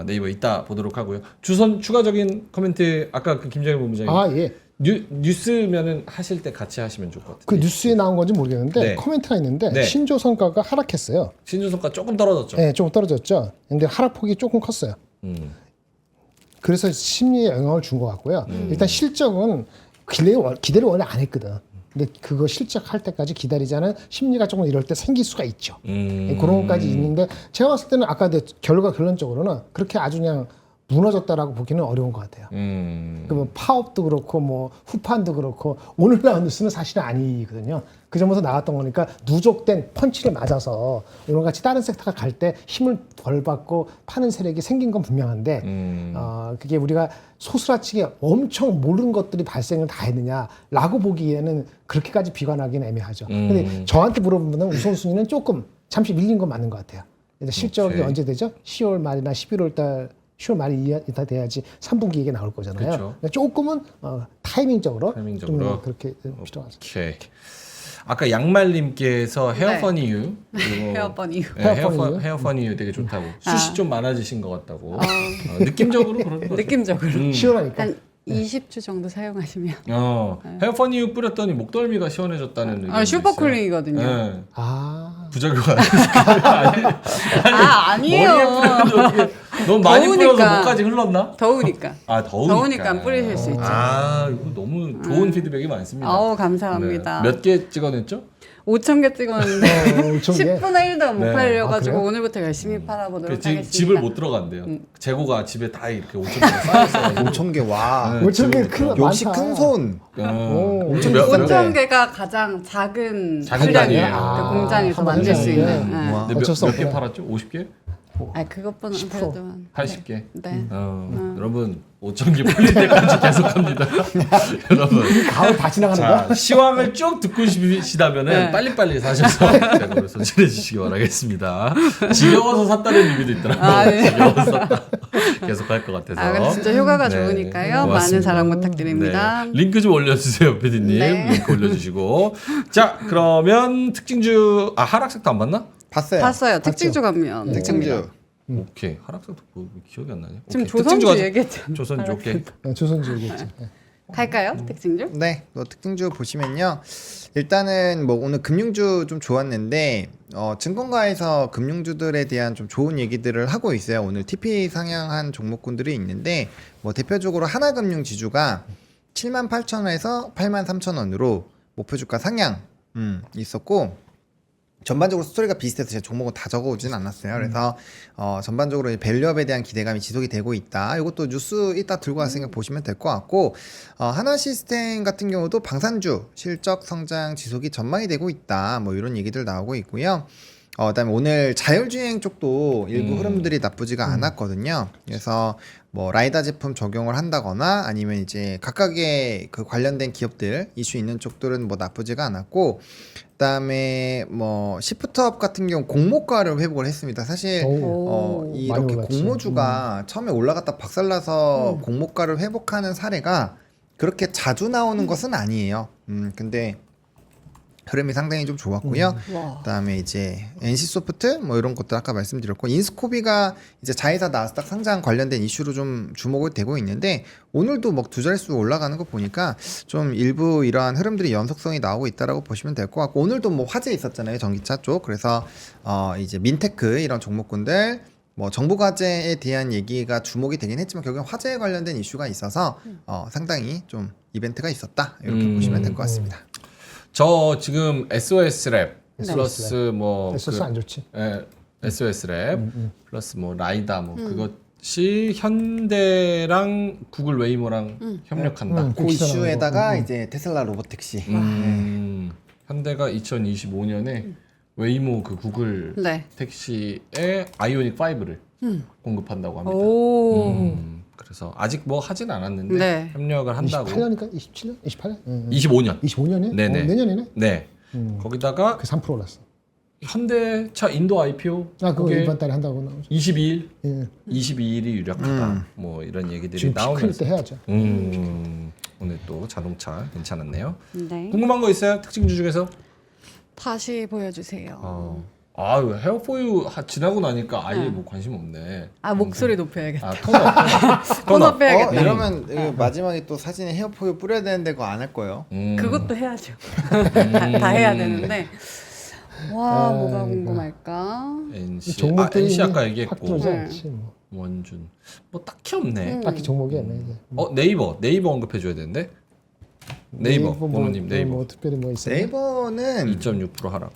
네이버 이따 보도록 하고요. 주선 추가적인 코멘트 아까 그 김정일 본부장님 아 예. 뉴스면은 하실 때 같이 하시면 좋을 것 같아요. 그 뉴스에 나온 건지 모르겠는데 네. 코멘트가 있는데 네. 신조선가가 하락했어요. 신조선가 조금 떨어졌죠. 네, 조금 떨어졌죠. 근데 하락폭이 조금 컸어요. 그래서 심리에 영향을 준 것 같고요. 일단 실적은 기대를 원래 안 했거든. 근데 그거 실적할 때까지 기다리자는 심리가 조금 이럴 때 생길 수가 있죠. 그런 것까지 있는데 제가 봤을 때는 아까 결론적으로는 그렇게 아주 그냥 무너졌다라고 보기는 어려운 것 같아요. 그뭐 파업도 그렇고 뭐 후판도 그렇고 오늘 나온 뉴스는 사실은 아니거든요. 그 전부터 나왔던 거니까 누적된 펀치를 맞아서 이런 같이 다른 섹터가 갈 때 힘을 덜 받고 파는 세력이 생긴 건 분명한데 그게 우리가 소스라치게 엄청 모르는 것들이 발생을 다 했느냐라고 보기에는 그렇게까지 비관하기는 애매하죠. 근데 저한테 물어보면 우선순위는 조금 잠시 밀린 건 맞는 것 같아요. 그래서 실적이 오케이. 언제 되죠? 10월 말이나 11월 달 10월 말이 이다 돼야지 3분기 이게 나올 거잖아요. 그쵸. 그러니까 조금은 타이밍적으로 타이밍적으로. 좀 그렇게 필요하죠. 오케이. 아까 양말님께서 헤어퍼니유 헤어번 이후. 헤어퍼니유 되게 좋다고 숱이 좀 많아지신 것 같다고 느낌적으로 그런 것 같아요. 느낌적으로. 시원하니까. 한 20주 정도 사용하시면. 헤어퍼니유 뿌렸더니 목덜미가 시원해졌다는 의견이 아, 슈퍼쿨링이거든요. 네. 아, 부작용 아니에요. 너무 많이 뿌려서 더우니까. 목까지 흘렀나? 더우니까. 아 더우니까. 더우니까 뿌리실 수 있죠. 아 이거 너무 좋은 피드백이 많습니다. 아우, 감사합니다. 몇 개 찍어냈죠? 5,000개 찍었는데 5,000개? 10분의 1도 못 네. 팔려가지고 아, 그래요? 오늘부터 열심히 팔아보도록 지금 하겠습니다. 집을 못 들어간대요. 재고가 집에 다 이렇게 5,000개가 쌓였어가지고 5,000개 와. 네, 5,000개 큰 역시 많다. 큰 손. 엄청 몇- 비싼데. 5,000개가 가장 작은 작은 분량이에요. 단위예요. 그 공장에서 한 만들 수 번에. 있는. 네. 네. 와. 근데 어쩔 수 몇 개 없구나. 팔았죠? 50개? 아, 그것보다 10%. 그래도 한 80개? 네. 여러분 5,000개 풀릴 때까지 계속합니다. 여러분 가을 다 지나가는 거야? 자 시황을 쭉 듣고 싶으시다면은 네. 빨리빨리 사셔서 제거를 손질해 주시기 바라겠습니다. 지겨워서 샀다는 리뷰도 있더라고요. 아, 네. 지겨워서 샀다. 계속 할 것 같아서. 아, 근데 진짜 효과가 네. 좋으니까요. 많은 고맙습니다. 사랑 부탁드립니다. 네. 링크 좀 올려주세요, PD님. 네. 링크 올려주시고. 자, 그러면 특징주 하락sek도 안 봤나? 봤어요. 봤어요. 특징주 가면. 특징주. 오케이. 하락sek도 뭐 기억이 안 나네. 지금 오케이. 조선주 특징주 가자. 얘기했잖아요. 조선주 오케이. 조선주 얘기했지. 갈까요? 특징주? 네, 뭐 특징주 보시면요. 일단은 뭐 오늘 금융주 좀 좋았는데 증권가에서 금융주들에 대한 좀 좋은 얘기들을 하고 있어요. 오늘 TP 상향한 종목군들이 있는데 뭐 대표적으로 하나금융 지주가 78,000원에서 83,000원으로 목표 주가 상향 있었고 전반적으로 스토리가 비슷해서 제가 종목은 다 적어오진 않았어요. 그래서 전반적으로 이 밸류업에 대한 기대감이 지속이 되고 있다. 이것도 뉴스 이따 들고 왔으니까 보시면 될 것 같고 하나시스템 같은 경우도 방산주 실적 성장 지속이 전망이 되고 있다. 뭐 이런 얘기들 나오고 있고요. 그다음에 오늘 자율주행 쪽도 일부 흐름들이 나쁘지가 않았거든요. 그래서 뭐 라이다 제품 적용을 한다거나 아니면 이제 각각의 그 관련된 기업들 이슈 있는 쪽들은 뭐 나쁘지가 않았고 그다음에 뭐 시프트업 같은 경우 공모가를 회복을 했습니다. 사실 오. 이렇게 많이 올랐지. 공모주가 처음에 올라갔다 박살나서 공모가를 회복하는 사례가 그렇게 자주 나오는 것은 아니에요. 근데 흐름이 상당히 좀 좋았고요. 와. 그다음에 이제 NC소프트 뭐 이런 것들 아까 말씀드렸고 인스코비가 이제 자회사 나스닥 상장 관련된 이슈로 좀 주목을 되고 있는데 오늘도 뭐 두 자릿수 올라가는 거 보니까 좀 일부 이러한 흐름들이 연속성이 나오고 있다라고 보시면 될 것 같고 오늘도 뭐 화재 있었잖아요 전기차 쪽 그래서 이제 민테크 이런 종목군들 뭐 정부 과제에 대한 얘기가 주목이 되긴 했지만 결국엔 화재에 관련된 이슈가 있어서 상당히 좀 이벤트가 있었다 이렇게 보시면 될 것 같습니다. 저 지금 SOS 랩 네. 플러스 뭐 SOS 안 좋지. SOS 랩 플러스 뭐 라이다 뭐 그것이 현대랑 구글 웨이모랑 협력한다. 그 이슈에다가 이제 테슬라 로보택시 현대가 2025년에 웨이모 그 구글 네. 택시에 아이오닉 5를 공급한다고 합니다. 오. 그래서 아직 뭐 하진 않았는데 네. 협력을 한다고. 28년이니까 27년? 28년? 25년. 25년이야? 네네. 내년이네? 네. 거기다가 그 3% 올랐어. 현대차 인도 IPO 그거 그게 이번 달에 한다고 나오죠. 22일, 예. 22일이 유력하다. 뭐 이런 얘기들이 지금 피크일 나오면서 때 해야죠. 오늘 또 자동차 괜찮았네요. 네. 궁금한 거 있어요? 특징주 중에서? 다시 보여주세요. 헤어포유 지나고 나니까 아예 뭐 관심 없네. 목소리 높여야겠다. 톤업. 톤업 빼야겠다. 이러면 이거 마지막에 또 사진에 헤어포유 뿌려야 되는데 그거 안 할 거예요. 그것도 해야죠. 다 해야 되는데. 와, 뭐가 궁금할까? NC. 종목들이 NC 아까 확 얘기했고. 들어오지 않지. 뭐. 원준. 뭐 딱히 없네. 딱히 종목이 애매해. 네이버 언급해줘야 되는데. 네이버, 보노님 네이버. 뭐 특별히 뭐 있어요? 네이버는 2.6% 하락.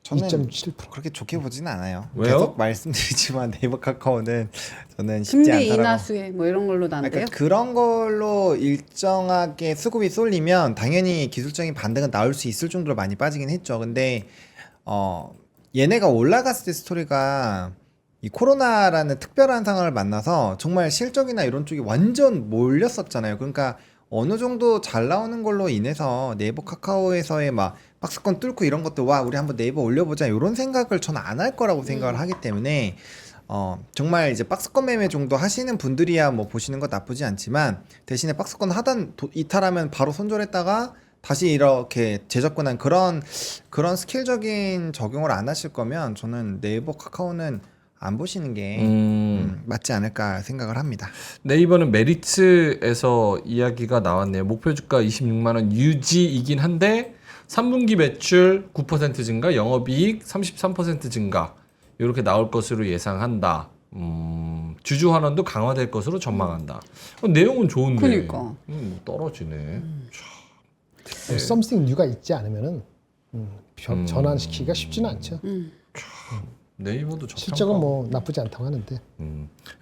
저는 2.7%. 그렇게 좋게 보지는 않아요. 왜요? 계속 말씀드리지만 네이버 카카오는 저는 쉽지 금리 않다라고. 인하수에 뭐 이런 걸로 난대요? 그러니까 그런 걸로 일정하게 수급이 쏠리면 당연히 기술적인 반등은 나올 수 있을 정도로 많이 빠지긴 했죠. 근데 얘네가 올라갔을 때 스토리가 이 코로나라는 특별한 상황을 만나서 정말 실적이나 이런 쪽이 완전 몰렸었잖아요. 그러니까 어느 정도 잘 나오는 걸로 인해서 네이버 카카오에서의 막 박스권 뚫고 이런 것도 와 우리 한번 네이버 올려보자 이런 생각을 저는 안 할 거라고 생각을 하기 때문에 정말 이제 박스권 매매 정도 하시는 분들이야 뭐 보시는 거 나쁘지 않지만 대신에 박스권 하단 이탈하면 바로 손절했다가 다시 이렇게 재접근한 그런 스킬적인 적용을 안 하실 거면 저는 네이버 카카오는 안 보시는 게 맞지 않을까 생각을 합니다. 네이버는 메리츠에서 이야기가 나왔네요. 목표 주가 26만 원 유지이긴 한데 3분기 매출 9% 증가, 영업이익 33% 증가 이렇게 나올 것으로 예상한다. 주주 환원도 강화될 것으로 전망한다. 내용은 좋은데 그러니까. 떨어지네. something new가 있지 않으면은 전환시키기가 쉽지는 않죠. 네이버도 저평가. 실적은 뭐 나쁘지 않다고 하는데.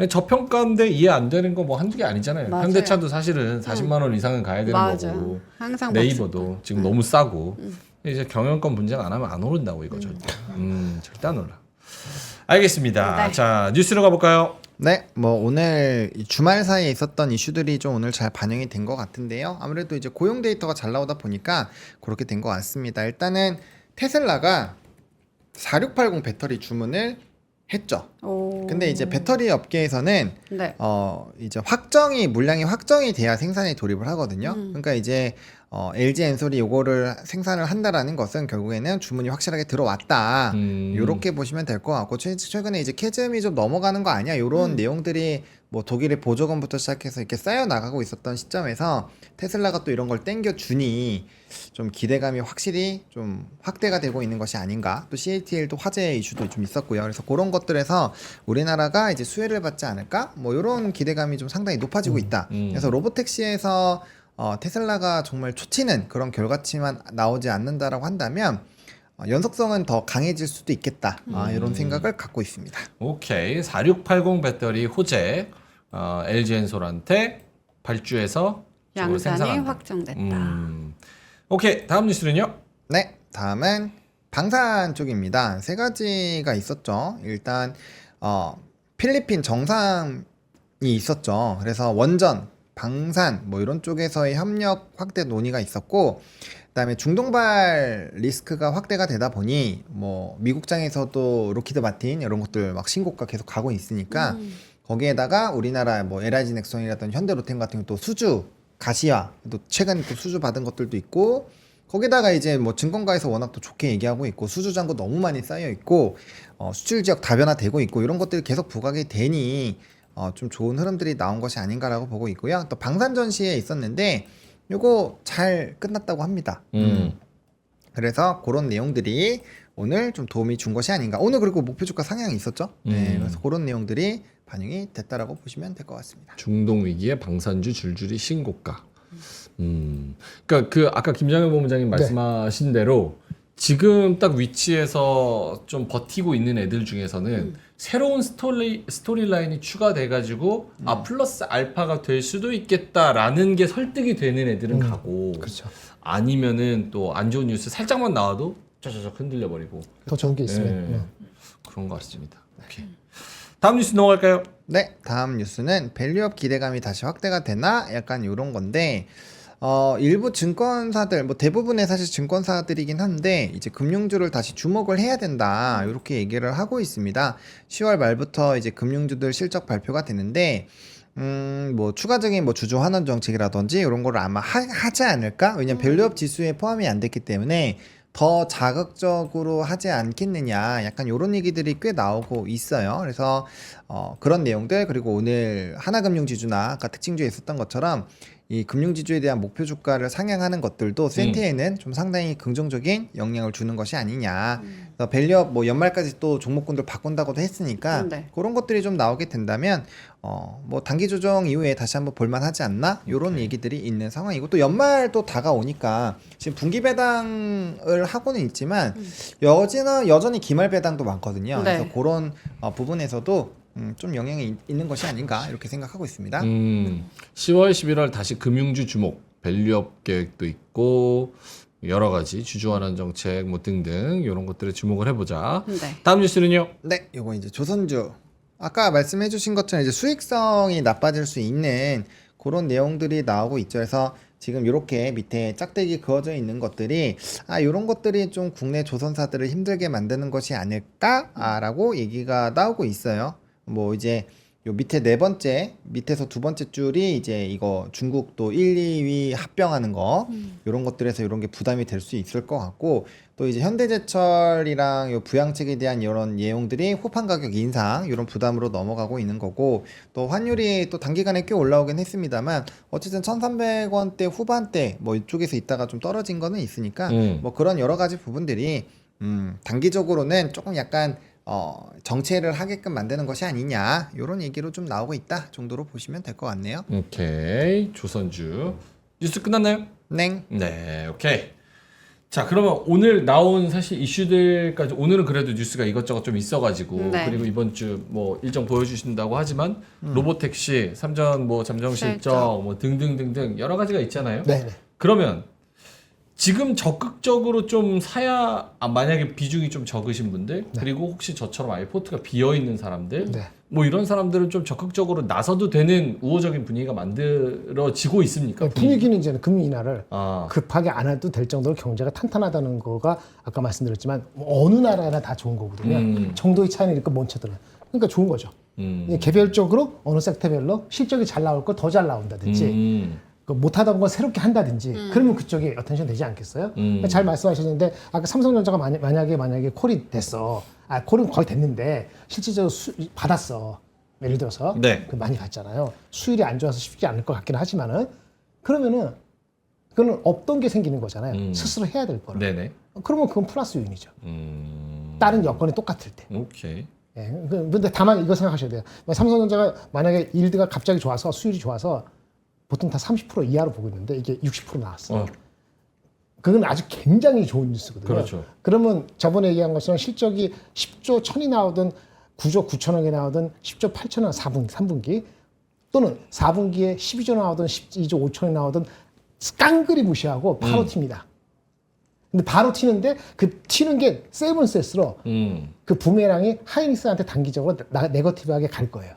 저평가인데 이해 안 되는 거 뭐 한두 개 아니잖아요. 맞아요. 현대차도 사실은 40만 원 이상은 가야 되는 맞아. 거고. 항상 네이버도 지금 너무 싸고 이제 경영권 분쟁 안 하면 안 오른다고 이거 절대. 절대 안 올라. 알겠습니다. 네. 자 뉴스로 가볼까요? 네, 뭐 오늘 이 주말 사이에 있었던 이슈들이 좀 오늘 잘 반영이 된 것 같은데요. 아무래도 이제 고용 데이터가 잘 나오다 보니까 그렇게 된 것 같습니다. 일단은 테슬라가 4680 배터리 주문을 했죠. 오. 근데 이제 배터리 업계에서는 네. 이제 물량이 확정이 돼야 생산에 돌입을 하거든요. 그러니까 이제 LG 엔솔이 요거를 생산을 한다라는 것은 결국에는 주문이 확실하게 들어왔다. 요렇게 보시면 될 것 같고 최근에 이제 캐즘이 좀 넘어가는 거 아니야? 요런 내용들이 뭐 독일의 보조금부터 시작해서 이렇게 쌓여 나가고 있었던 시점에서 테슬라가 또 이런 걸 땡겨 주니 좀 기대감이 확실히 좀 확대가 되고 있는 것이 아닌가. 또 CATL도 화재 이슈도 좀 있었고요. 그래서 그런 것들에서 우리나라가 이제 수혜를 받지 않을까? 뭐 이런 기대감이 좀 상당히 높아지고 있다. 그래서 로보택시에서 테슬라가 정말 초치는 그런 결과치만 나오지 않는다라고 한다면 연속성은 더 강해질 수도 있겠다. 이런 생각을 갖고 있습니다. 오케이 4680 배터리 호재 LG 엔솔한테 발주해서 저걸 양산이 생산한다. 확정됐다. 오케이 다음 뉴스는요? 네, 다음은 방산 쪽입니다. 세 가지가 있었죠. 일단 필리핀 정상이 있었죠. 그래서 원전, 방산 뭐 이런 쪽에서의 협력 확대 논의가 있었고, 그다음에 중동발 리스크가 확대가 되다 보니 뭐 미국장에서도 로키드 마틴 이런 것들 막 신고가 계속 가고 있으니까 거기에다가 우리나라 뭐 LIG 넥슨이라든지 현대로템 같은 경우 또 수주 가시화 또 최근에 또 수주 받은 것들도 있고, 거기다가 이제 뭐 증권가에서 워낙 또 좋게 얘기하고 있고 수주 잔고 너무 많이 쌓여 있고 수출 지역 다변화되고 있고 이런 것들이 계속 부각이 되니 좀 좋은 흐름들이 나온 것이 아닌가라고 보고 있고요. 또 방산 전시에 있었는데 요거 잘 끝났다고 합니다. 그래서 그런 내용들이 오늘 좀 도움이 준 것이 아닌가. 오늘 그리고 목표 주가 상향이 있었죠. 네, 그래서 그런 내용들이 반영이 됐다라고 보시면 될 것 같습니다. 중동 위기에 방산주 줄줄이 신고가. 그러니까 그 아까 김장현 본부장님 말씀하신 대로 지금 딱 위치에서 좀 버티고 있는 애들 중에서는 새로운 스토리라인이 추가돼가지고 플러스 알파가 될 수도 있겠다라는 게 설득이 되는 애들은 가고 그렇죠. 아니면은 또 안 좋은 뉴스 살짝만 나와도 짜자작 흔들려 버리고 더 좋은 게 있으면. 네. 그런 것 같습니다. 오케이. 다음 뉴스 넘어갈까요? 네, 다음 뉴스는 밸류업 기대감이 다시 확대가 되나? 약간 이런 건데 일부 증권사들 뭐 대부분의 사실 증권사들이긴 한데 이제 금융주를 다시 주목을 해야 된다 이렇게 얘기를 하고 있습니다. 10월 말부터 이제 금융주들 실적 발표가 되는데 뭐 추가적인 뭐 주주 환원 정책이라든지 이런 거를 아마 하지 않을까? 왜냐면 밸류업 지수에 포함이 안 됐기 때문에 더 자극적으로 하지 않겠느냐 약간 이런 얘기들이 꽤 나오고 있어요. 그래서 그런 내용들 그리고 오늘 하나금융지주나 아까 특징주에 있었던 것처럼 이 금융지주에 대한 목표 주가를 상향하는 것들도 센티에는 좀 상당히 긍정적인 영향을 주는 것이 아니냐. 그래서 밸류업 뭐 연말까지 또 종목군들 바꾼다고도 했으니까 네. 그런 것들이 좀 나오게 된다면 뭐 단기 조정 이후에 다시 한번 볼만하지 않나 이런 얘기들이 있는 상황이고 또 연말 또 다가오니까 지금 분기 배당을 하고는 있지만 여전히 기말 배당도 많거든요. 네. 그래서 그런 부분에서도 좀 영향이 있는 것이 아닌가 이렇게 생각하고 있습니다. 10월 11월 다시 금융주 주목 밸류업 계획도 있고 여러 가지 주주 환원 정책 뭐 등등 이런 것들에 주목을 해보자. 네. 다음 뉴스는요? 네, 요거 이제 조선주 아까 말씀해주신 것처럼 이제 수익성이 나빠질 수 있는 그런 내용들이 나오고 있죠. 그래서 지금 이렇게 밑에 짝대기 그어져 있는 것들이 이런 것들이 좀 국내 조선사들을 힘들게 만드는 것이 아닐까라고 얘기가 나오고 있어요. 뭐 이제 요 밑에 네 번째 밑에서 두 번째 줄이 이제 이거 중국 또 1, 2위 합병하는 거 이런 것들에서 이런 게 부담이 될 수 있을 것 같고 또 이제 현대제철이랑 요 부양책에 대한 이런 내용들이 후판 가격 인상 이런 부담으로 넘어가고 있는 거고 또 환율이 또 단기간에 꽤 올라오긴 했습니다만 어쨌든 1,300원대 후반대 뭐 이쪽에서 있다가 좀 떨어진 거는 있으니까 뭐 그런 여러 가지 부분들이 단기적으로는 조금 약간 정체를 하게끔 만드는 것이 아니냐 이런 얘기로 좀 나오고 있다 정도로 보시면 될 것 같네요. 오케이. 조선주 뉴스 끝났나요? 네. 네, 오케이. 자, 그러면 오늘 나온 사실 이슈들까지 오늘은 그래도 뉴스가 이것저것 좀 있어가지고 네. 그리고 이번 주 뭐 일정 보여주신다고 하지만 로보택시, 삼전 뭐 잠정 실적 뭐 등등등등 여러 가지가 있잖아요. 네. 네. 그러면 지금 적극적으로 좀 사야 만약에 비중이 좀 적으신 분들 그리고 혹시 저처럼 아예 포트가 비어 있는 사람들 네. 뭐 이런 사람들은 좀 적극적으로 나서도 되는 우호적인 분위기가 만들어지고 있습니까? 분위기는 이제 금융 인하를 아. 급하게 안 해도 될 정도로 경제가 탄탄하다는 거가 아까 말씀드렸지만 어느 나라나 다 좋은 거거든요. 정도의 차이는 이렇게 멈춰들어요. 그러니까 좋은 거죠. 개별적으로 어느 섹터별로 실적이 잘 나올 거 더 잘 나온다든지 그 못하던 걸 새롭게 한다든지 그러면 그쪽에 어텐션 되지 않겠어요? 그러니까 잘 말씀하셨는데 아까 삼성전자가 만약에 콜이 됐어. 콜은 거의 됐는데 실질적으로 받았어. 예를 들어서 네. 그 많이 받잖아요. 수율이 안 좋아서 쉽지 않을 것 같기는 하지만은 그러면은 그거는 없던 게 생기는 거잖아요. 스스로 해야 될 거를. 네네. 그러면 그건 플러스 요인이죠. 다른 여건이 똑같을 때. 오케이. 예, 근데 다만 이거 생각하셔야 돼요. 삼성전자가 만약에 일드가 갑자기 좋아서 수율이 좋아서 보통 다 30% 이하로 보고 있는데 이게 60% 나왔어. 그건 아주 굉장히 좋은 뉴스거든요. 그렇죠. 그러면 저번에 얘기한 것처럼 실적이 10조 1000이 나오든 9조 9천억이 나오든 10조 8천억 3분기 또는 4분기에 12조 나오든 12조 5천이 나오든 깡그리 무시하고 바로 튑니다. 근데 바로 튀는데 그 튀는 게 세븐셋으로 그 부메랑이 하이닉스한테 단기적으로 네거티브하게 갈 거예요.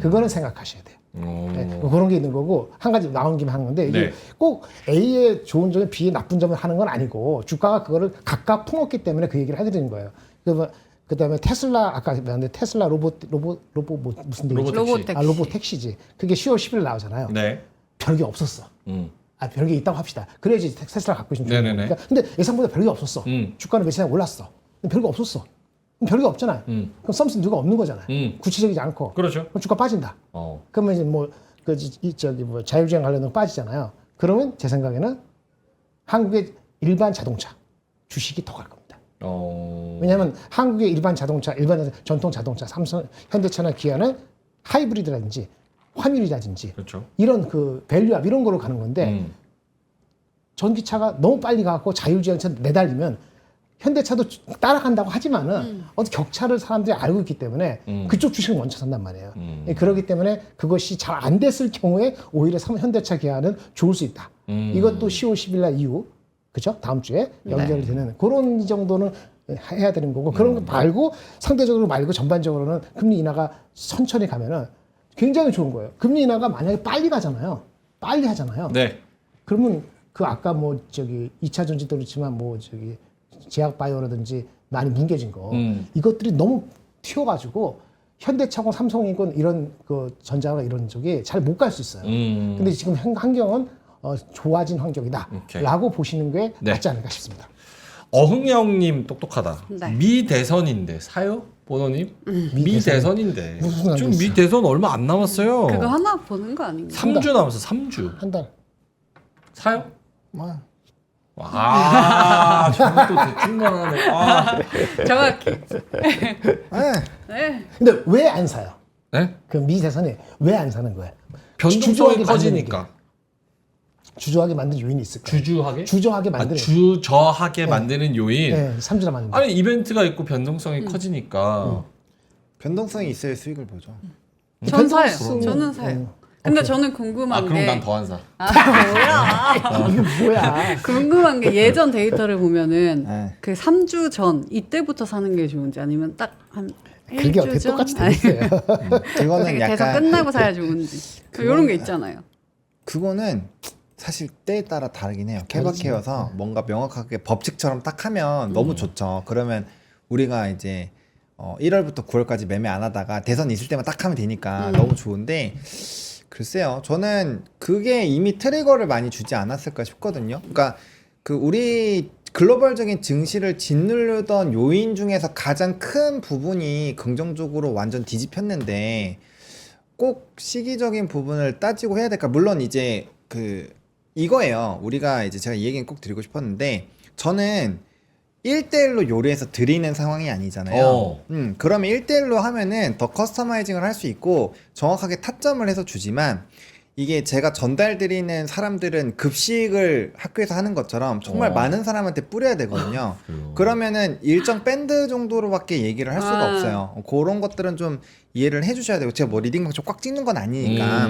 그거는 생각하셔야 돼요. 네, 그런 게 있는 거고 한 가지 나온 김에 하는 건데 이게 네. 꼭 A의 좋은 점에 B의 나쁜 점을 하는 건 아니고 주가가 그거를 각각 품었기 때문에 그 얘기를 해드리는 거예요. 그다음에 테슬라 아까 말했는데 테슬라 로봇 뭐 무슨 얘기지? 로보택시. 로봇택시지. 그게 10월 10일 나오잖아요. 네. 별게 없었어. 별게 있다고 합시다. 그래야지 테슬라 갖고 있으면 좋은 네네네. 거니까. 근데 예상보다 별게 없었어. 주가는 며칠 전에 올랐어. 근데 별게 없었어. 그럼 별게 없잖아요. 그럼 썸씽 누가 없는 거잖아요. 구체적이지 않고. 그렇죠. 그럼 주가 빠진다. 어. 그러면 이제 뭐 자율주행 관련된 거 빠지잖아요. 그러면 제 생각에는 한국의 일반 자동차 주식이 더 갈 겁니다. 왜냐하면 한국의 일반 전통 자동차, 삼성, 현대차나 기아는 하이브리드라든지 환율이라든지 그렇죠. 이런 그 밸류업 이런 거로 가는 건데 전기차가 너무 빨리 가고 자율주행차 내달리면 현대차도 따라간다고 하지만은 어떤 격차를 사람들이 알고 있기 때문에 그쪽 주식을 먼저 산단 말이에요. 예, 그렇기 때문에 그것이 잘 안 됐을 경우에 오히려 현대차 기아는 좋을 수 있다. 이것도 10월 10일 날 이후 그죠? 다음 주에 연결이 되는 그런 정도는 해야 되는 거고 그런 거 말고 상대적으로 말고 전반적으로는 금리 인하가 천천히 가면은 굉장히 좋은 거예요. 금리 인하가 만약에 빨리 가잖아요. 빨리 하잖아요. 네. 그러면 그 아까 2차 전지도 그렇지만 제약 바이오라든지 많이 뭉개진 거 이것들이 너무 튀어가지고 현대차고 삼성이건 이런 그 전자가 이런 쪽이 잘 못 갈 수 있어요. 근데 지금 환경은 좋아진 환경이다라고 보시는 게 네. 맞지 않을까 싶습니다. 어흥영님 똑똑하다. 네. 미 대선인데 사요? 보노님? 미 대선인데 무슨 상관이 지금 있어? 미 대선 얼마 안 남았어요. 그거 하나 보는 거 아닌가? 3주 남았어. 3주. 한 달. 사요? 뭐. 아, 저는 또 대충만 하네. 아. 정확히. 네. 네. 근데 왜 안 사요? 네? 그 미 대선이 왜 안 사는 거예요? 변동성이 주저하게 커지니까. 주저하게 만든 요인이 있을까요? 주주하게? 주저하게 만드는 주저하게 만드는 요인. 네, 3주나 만든 아니 이벤트가 있고 변동성이 커지니까. 변동성이 있어야 수익을 보죠. 전 사요. 변동성이- 저는 사요. 근데 저는 궁금한 아 그럼 게 난 더 안 사. 뭐야? 이게 뭐야? 궁금한 게 예전 데이터를 보면은 네. 그 3주 전 이때부터 사는 게 좋은지 아니면 딱 한 그게 1주 어떻게 전? 똑같이 아니, 되겠어요? 그거는 대선 약간 끝나고 사야 좋은지 이런 게 있잖아요. 그거는 사실 때에 따라 다르긴 해요. 케바케여서 뭔가 명확하게 법칙처럼 딱 하면 너무 좋죠. 그러면 우리가 이제 1월부터 9월까지 매매 안 하다가 대선 있을 때만 딱 하면 되니까 너무 좋은데 글쎄요. 저는 그게 이미 트리거를 많이 주지 않았을까 싶거든요. 그러니까 그 우리 글로벌적인 증시를 짓누르던 요인 중에서 가장 큰 부분이 긍정적으로 완전 뒤집혔는데 꼭 시기적인 부분을 따지고 해야 될까? 물론 이제 이거예요. 우리가 이제 제가 이 얘기는 꼭 드리고 싶었는데 저는 1대1로 요리해서 드리는 상황이 아니잖아요. 그러면 1대1로 하면은 더 커스터마이징을 할 수 있고 정확하게 타점을 해서 주지만 이게 제가 전달드리는 사람들은 급식을 학교에서 하는 것처럼 정말 많은 사람한테 뿌려야 되거든요. 그러면은 일정 밴드 정도로밖에 얘기를 할 수가 없어요. 그런 것들은 좀 이해를 해주셔야 되고 제가 뭐 리딩 방송 꽉 찍는 건 아니니까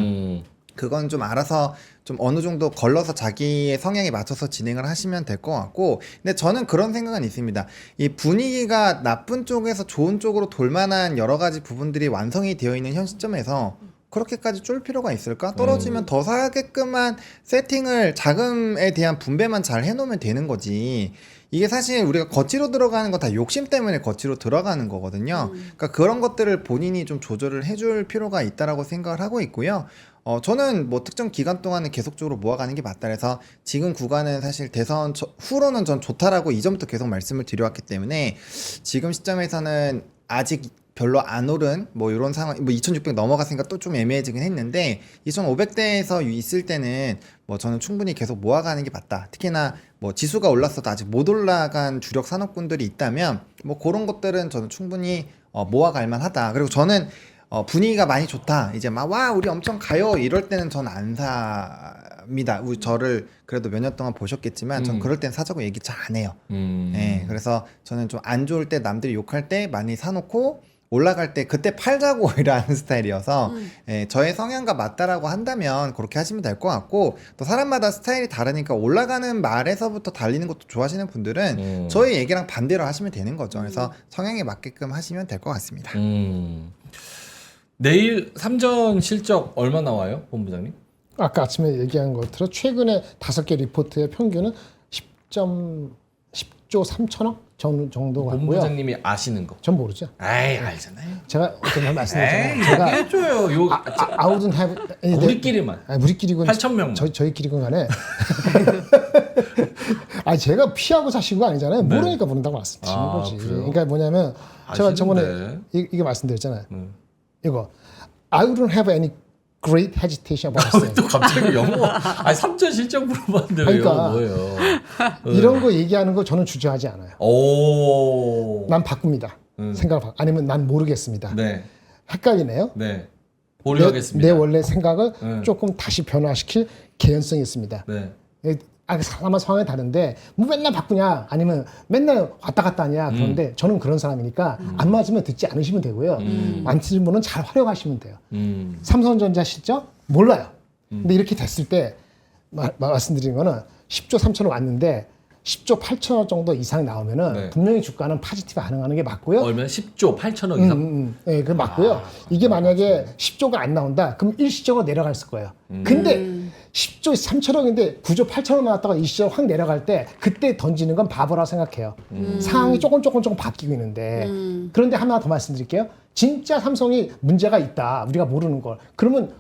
그건 좀 알아서 좀 어느 정도 걸러서 자기의 성향에 맞춰서 진행을 하시면 될 것 같고 근데 저는 그런 생각은 있습니다. 이 분위기가 나쁜 쪽에서 좋은 쪽으로 돌만한 여러 가지 부분들이 완성이 되어 있는 현 시점에서 그렇게까지 쫄 필요가 있을까? 떨어지면 더 사게끔한 세팅을 자금에 대한 분배만 잘 해놓으면 되는 거지. 이게 사실 우리가 거치로 들어가는 거 다 욕심 때문에 거치로 들어가는 거거든요. 그러니까 그런 것들을 본인이 좀 조절을 해줄 필요가 있다라고 생각을 하고 있고요. 저는 뭐 특정 기간 동안은 계속적으로 모아가는 게 맞다 그래서 지금 구간은 사실 대선 후로는 전 좋다라고 이전부터 계속 말씀을 드려왔기 때문에 지금 시점에서는 아직 별로 안 오른 뭐 이런 상황 뭐 2600 넘어갔으니까 또 좀 애매해지긴 했는데 2500대에서 있을 때는 뭐 저는 충분히 계속 모아가는 게 맞다. 특히나 뭐 지수가 올랐어도 아직 못 올라간 주력 산업군들이 있다면 뭐 그런 것들은 저는 충분히 모아갈 만하다. 그리고 저는 분위기가 많이 좋다. 이제 막 와 우리 엄청 가요 이럴 때는 전 안 삽니다. 저를 그래도 몇 년 동안 보셨겠지만 전 그럴 땐 사자고 얘기 잘 안 해요. 네, 그래서 저는 좀 안 좋을 때 남들이 욕할 때 많이 사놓고 올라갈 때 그때 팔자고 오히려 하는 스타일이어서 예, 저의 성향과 맞다라고 한다면 그렇게 하시면 될 것 같고 또 사람마다 스타일이 다르니까 올라가는 말에서부터 달리는 것도 좋아하시는 분들은 저의 얘기랑 반대로 하시면 되는 거죠. 그래서 성향에 맞게끔 하시면 될 것 같습니다. 내일 삼전 실적 얼마 나와요, 본부장님? 아까 아침에 얘기한 것처럼 최근에 5개 리포트의 평균은 10조 3천억 정도 같고요. 본부장님이 아시는 거. 전 모르죠. 에이 알잖아요. 제가 어떤 말 말씀드렸잖아요. 에이 제가 해줘요. 요 I wouldn't have 우리끼리만. 우리끼리건 8,000명만. 저희끼리건 간에 제가 피하고 사신 거 아니잖아요. 네. 모르니까 모른다고 말씀드리는 아, 거지. 그래요? 그러니까 뭐냐면 제가 아시는데. 저번에 이게 말씀드렸잖아요. 이거 I wouldn't have any great hesitation about it. 또 갑자기 영어. 아니 3전 실적 물어봤는데 왜 그러니까. 영어 뭐예요? 이런 거 얘기하는 거 저는 주저하지 않아요. 오. 난 바꿉니다. 생각을 아니면 난 모르겠습니다. 네. 헷갈리네요. 네. 보류하겠습니다. 내 원래 생각을 네. 조금 다시 변화시킬 개연성이 있습니다. 네. 사람마다 상황이 다른데 뭐 맨날 바꾸냐 아니면 맨날 왔다 갔다 하냐 그런데 저는 그런 사람이니까 안 맞으면 듣지 않으시면 되고요. 맞는 분은 잘 활용하시면 돼요. 삼성전자 실적 몰라요. 근데 이렇게 됐을 때 말씀드린 거는 10조 3천억 왔는데 10조 8천억 정도 이상 나오면은 네. 분명히 주가는 파지티브 반응하는 게 맞고요. 얼마나 10조 8천억 이상. 네, 그 맞고요. 이게 만약에 10조가 안 나온다, 그럼 일시적으로 내려갔을 거예요. 근데 10조 3천억인데 9조 8천억 나왔다가 일시적으로 확 내려갈 때 그때 던지는 건 바보라고 생각해요. 상황이 조금 바뀌고 있는데 그런데 하나 더 말씀드릴게요. 진짜 삼성이 문제가 있다, 우리가 모르는 걸. 그러면